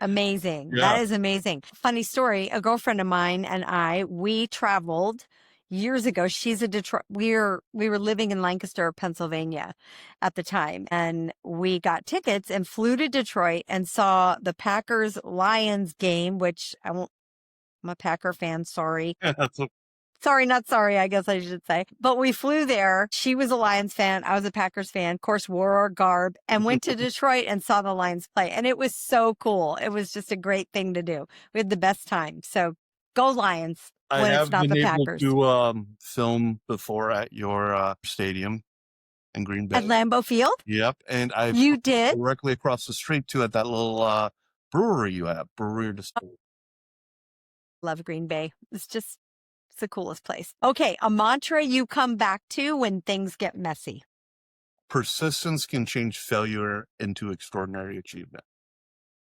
S2: Amazing.
S1: Yeah.
S2: That is amazing. Funny story. A girlfriend of mine and I, we traveled years ago. She's a Detroit. We were living in Lancaster, Pennsylvania at the time. And we got tickets and flew to Detroit and saw the Packers Lions game, which I'm a Packer fan. Sorry. Sorry, not sorry, I guess I should say. But we flew there. She was a Lions fan. I was a Packers fan. Of course, wore our garb and went to Detroit and saw the Lions play. And it was so cool. It was just a great thing to do. We had the best time. So go Lions when it's not the Packers.
S1: I have been able to film before at your stadium in Green Bay.
S2: At Lambeau Field?
S1: Yep. And
S2: You did?
S1: Directly across the street too at that little brewery you have. Brewery or distillery.
S2: Love Green Bay. It's the coolest place. Okay, a mantra you come back to when things get messy.
S1: Persistence can change failure into extraordinary achievement.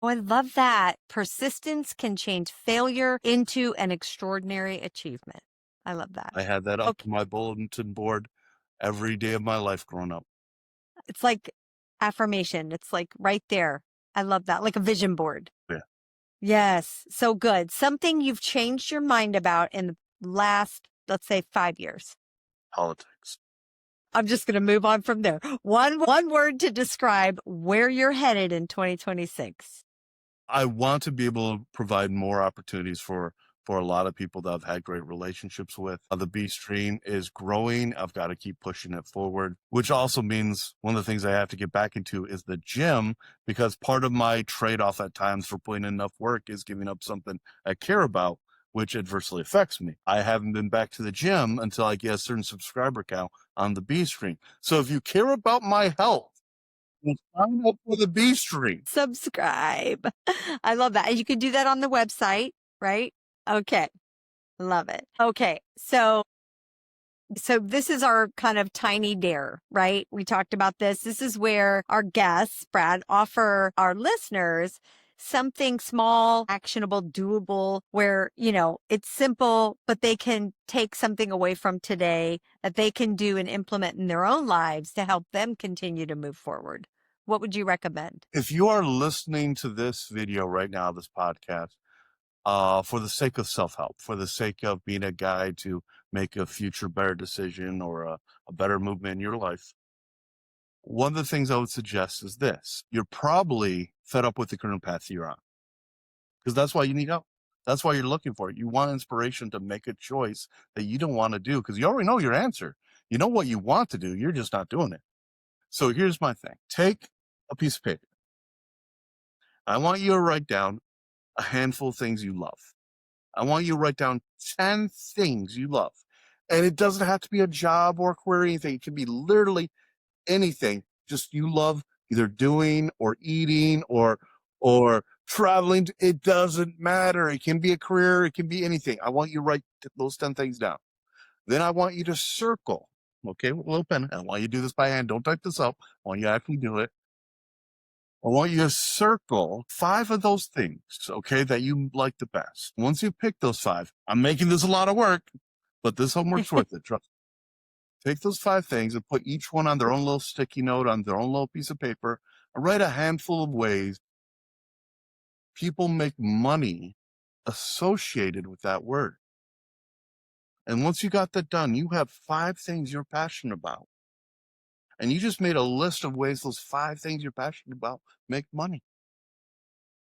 S2: Oh, I love that. Persistence can change failure into an extraordinary achievement. I love that.
S1: I had that up on my bulletin board every day of my life growing up.
S2: It's like affirmation. It's like right there. I love that. Like a vision board.
S1: Yeah.
S2: Yes. So good. Something you've changed your mind about in the last, let's say, 5 years.
S1: Politics.
S2: I'm just going to move on from there. One word to describe where you're headed in 2026.
S1: I want to be able to provide more opportunities for for a lot of people that I've had great relationships with. The B stream is growing. I've got to keep pushing it forward, which also means one of the things I have to get back into is the gym, because part of my trade-off at times for putting enough work is giving up something I care about, which adversely affects me. I haven't been back to the gym until I get a certain subscriber count on the B stream. So if you care about my health, well, sign up for the B stream.
S2: Subscribe. I love that. And you can do that on the website, right? Okay. Love it. Okay. So this is our kind of tiny dare, right? We talked about this. This is where our guests, Brad, offer our listeners something small, actionable, doable, where, it's simple, but they can take something away from today that they can do and implement in their own lives to help them continue to move forward. What would you recommend?
S1: If you are listening to this video right now, this podcast, for the sake of self-help, for the sake of being a guide to make a future better decision or a better movement in your life, one of the things I would suggest is this. You're probably fed up with the current path you're on, because that's why you need help. That's why you're looking for it. You want inspiration to make a choice that you don't want to do, because you already know your answer. You know what you want to do. You're just not doing it. So here's my thing. Take a piece of paper. I want you to write down a handful of things you love. I want you to write down 10 things you love. And it doesn't have to be a job or a career or anything. It can be literally anything just you love either doing or eating or traveling. It doesn't matter. It can be a career. It can be anything. I want you to write those 10 things down. Then I want you to circle, okay, with a little pen. I want you to do this by hand. Don't type this up. I want you to actually do it. I want you to circle 5 of those things, okay, that you like the best. Once you pick those 5, I'm making this a lot of work, but this homework's worth it. Trust me. Take those 5 things and put each one on their own little sticky note, on their own little piece of paper, and write a handful of ways people make money associated with that word. And once you got that done, you have 5 things you're passionate about. And you just made a list of ways those 5 things you're passionate about make money.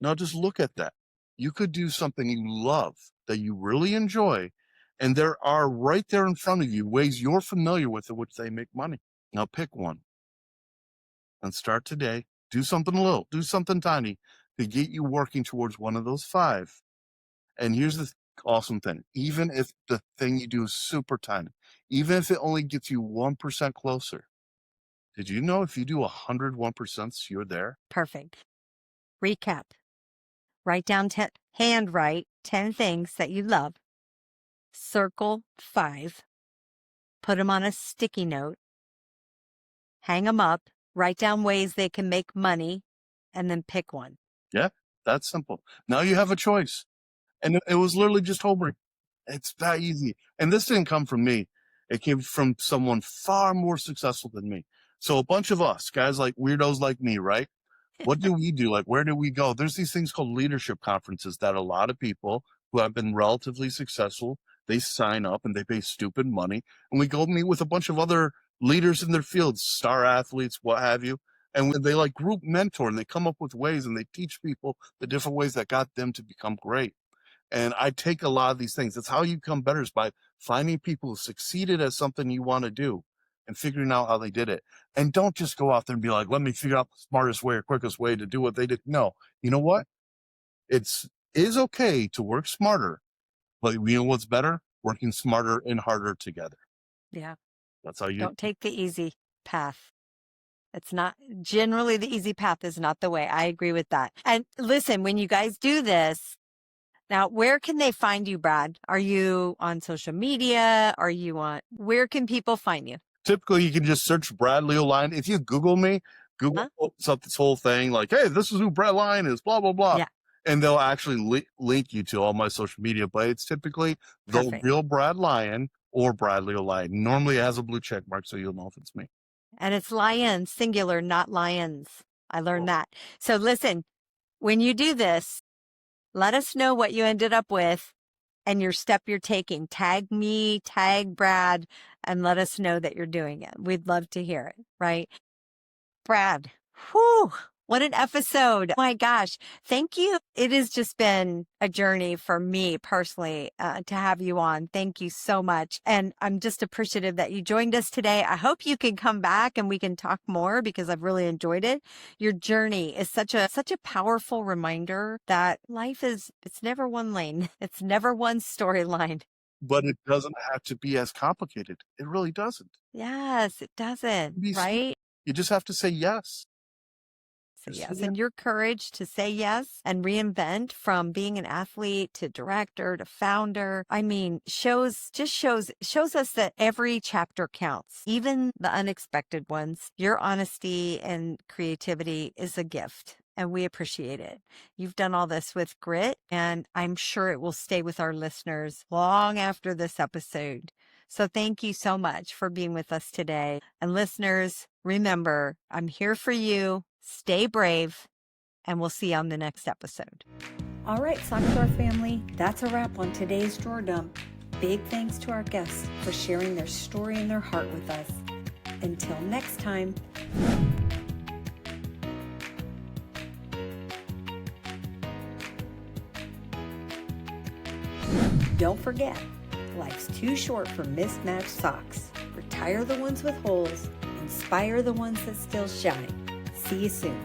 S1: Now just look at that. You could do something you love that you really enjoy, and there are right there in front of you ways you're familiar with in which they make money. Now pick one and start today. Do something little, do something tiny to get you working towards one of those 5. And here's the awesome thing. Even if the thing you do is super tiny, even if it only gets you 1% closer, did you know if you do 101%, you're there?
S2: Perfect. Recap. Write down 10, handwrite 10 things that you love. Circle 5. Put them on a sticky note. Hang them up. Write down ways they can make money, and then pick one.
S1: Yeah, that's simple. Now you have a choice. And it was literally just homework. It's that easy. And this didn't come from me. It came from someone far more successful than me. So a bunch of us, guys like weirdos like me, right? What do we do? Like, where do we go? There's these things called leadership conferences that a lot of people who have been relatively successful, they sign up and they pay stupid money. And we go meet with a bunch of other leaders in their fields, star athletes, what have you. And they like group mentor and they come up with ways and they teach people the different ways that got them to become great. And I take a lot of these things. That's how you become better, is by finding people who succeeded at something you want to do and figuring out how they did it. And don't just go out there and be like, let me figure out the smartest way or quickest way to do what they did. No, you know what? Is okay to work smarter, but you know what's better? Working smarter and harder together.
S2: Yeah.
S1: That's how you
S2: Don't take the easy path. It's not generally the easy path is not the way. I agree with that. And listen, when you guys do this, now, where can they find you, Brad? Are you on social media? Where can people find you?
S1: Typically, you can just search Brad Leo Lyon. If you Google me, Google opens up this whole thing like, hey, this is who Brad Lyon is, blah, blah, blah.
S2: Yeah.
S1: And they'll actually link you to all my social media. But it's typically the real Brad Lyon or Brad Leo Lyon. Normally it has a blue check mark, so you'll know if it's me.
S2: And it's Lions, singular, not lions. I learned that. So listen, when you do this, let us know what you ended up with and your step you're taking. Tag me, tag Brad, and let us know that you're doing it. We'd love to hear it, right? Brad, whew, What an episode. My gosh. Thank you. It has just been a journey for me personally to have you on. Thank you so much. And I'm just appreciative that you joined us today. I hope you can come back and we can talk more because I've really enjoyed it. Your journey is such a powerful reminder that life it's never one lane. It's never one storyline.
S1: But it doesn't have to be as complicated. It really doesn't.
S2: Yes, it doesn't,
S1: Be simple.
S2: right?
S1: You just have to say yes.
S2: So
S1: Just say
S2: yes,
S1: yes.
S2: and your courage to say yes and reinvent from being an athlete to director to founder, I mean, shows us that every chapter counts, even the unexpected ones. Your honesty and creativity is a gift, and we appreciate it. You've done all this with grit, and I'm sure it will stay with our listeners long after this episode. So thank you so much for being with us today. And listeners, remember, I'm here for you. Stay brave, and we'll see you on the next episode. All right, Sockdor family, that's a wrap on today's Drawer Dump. Big thanks to our guests for sharing their story and their heart with us. Until next time. Don't forget, life's too short for mismatched socks. Retire the ones with holes, inspire the ones that still shine. See you soon.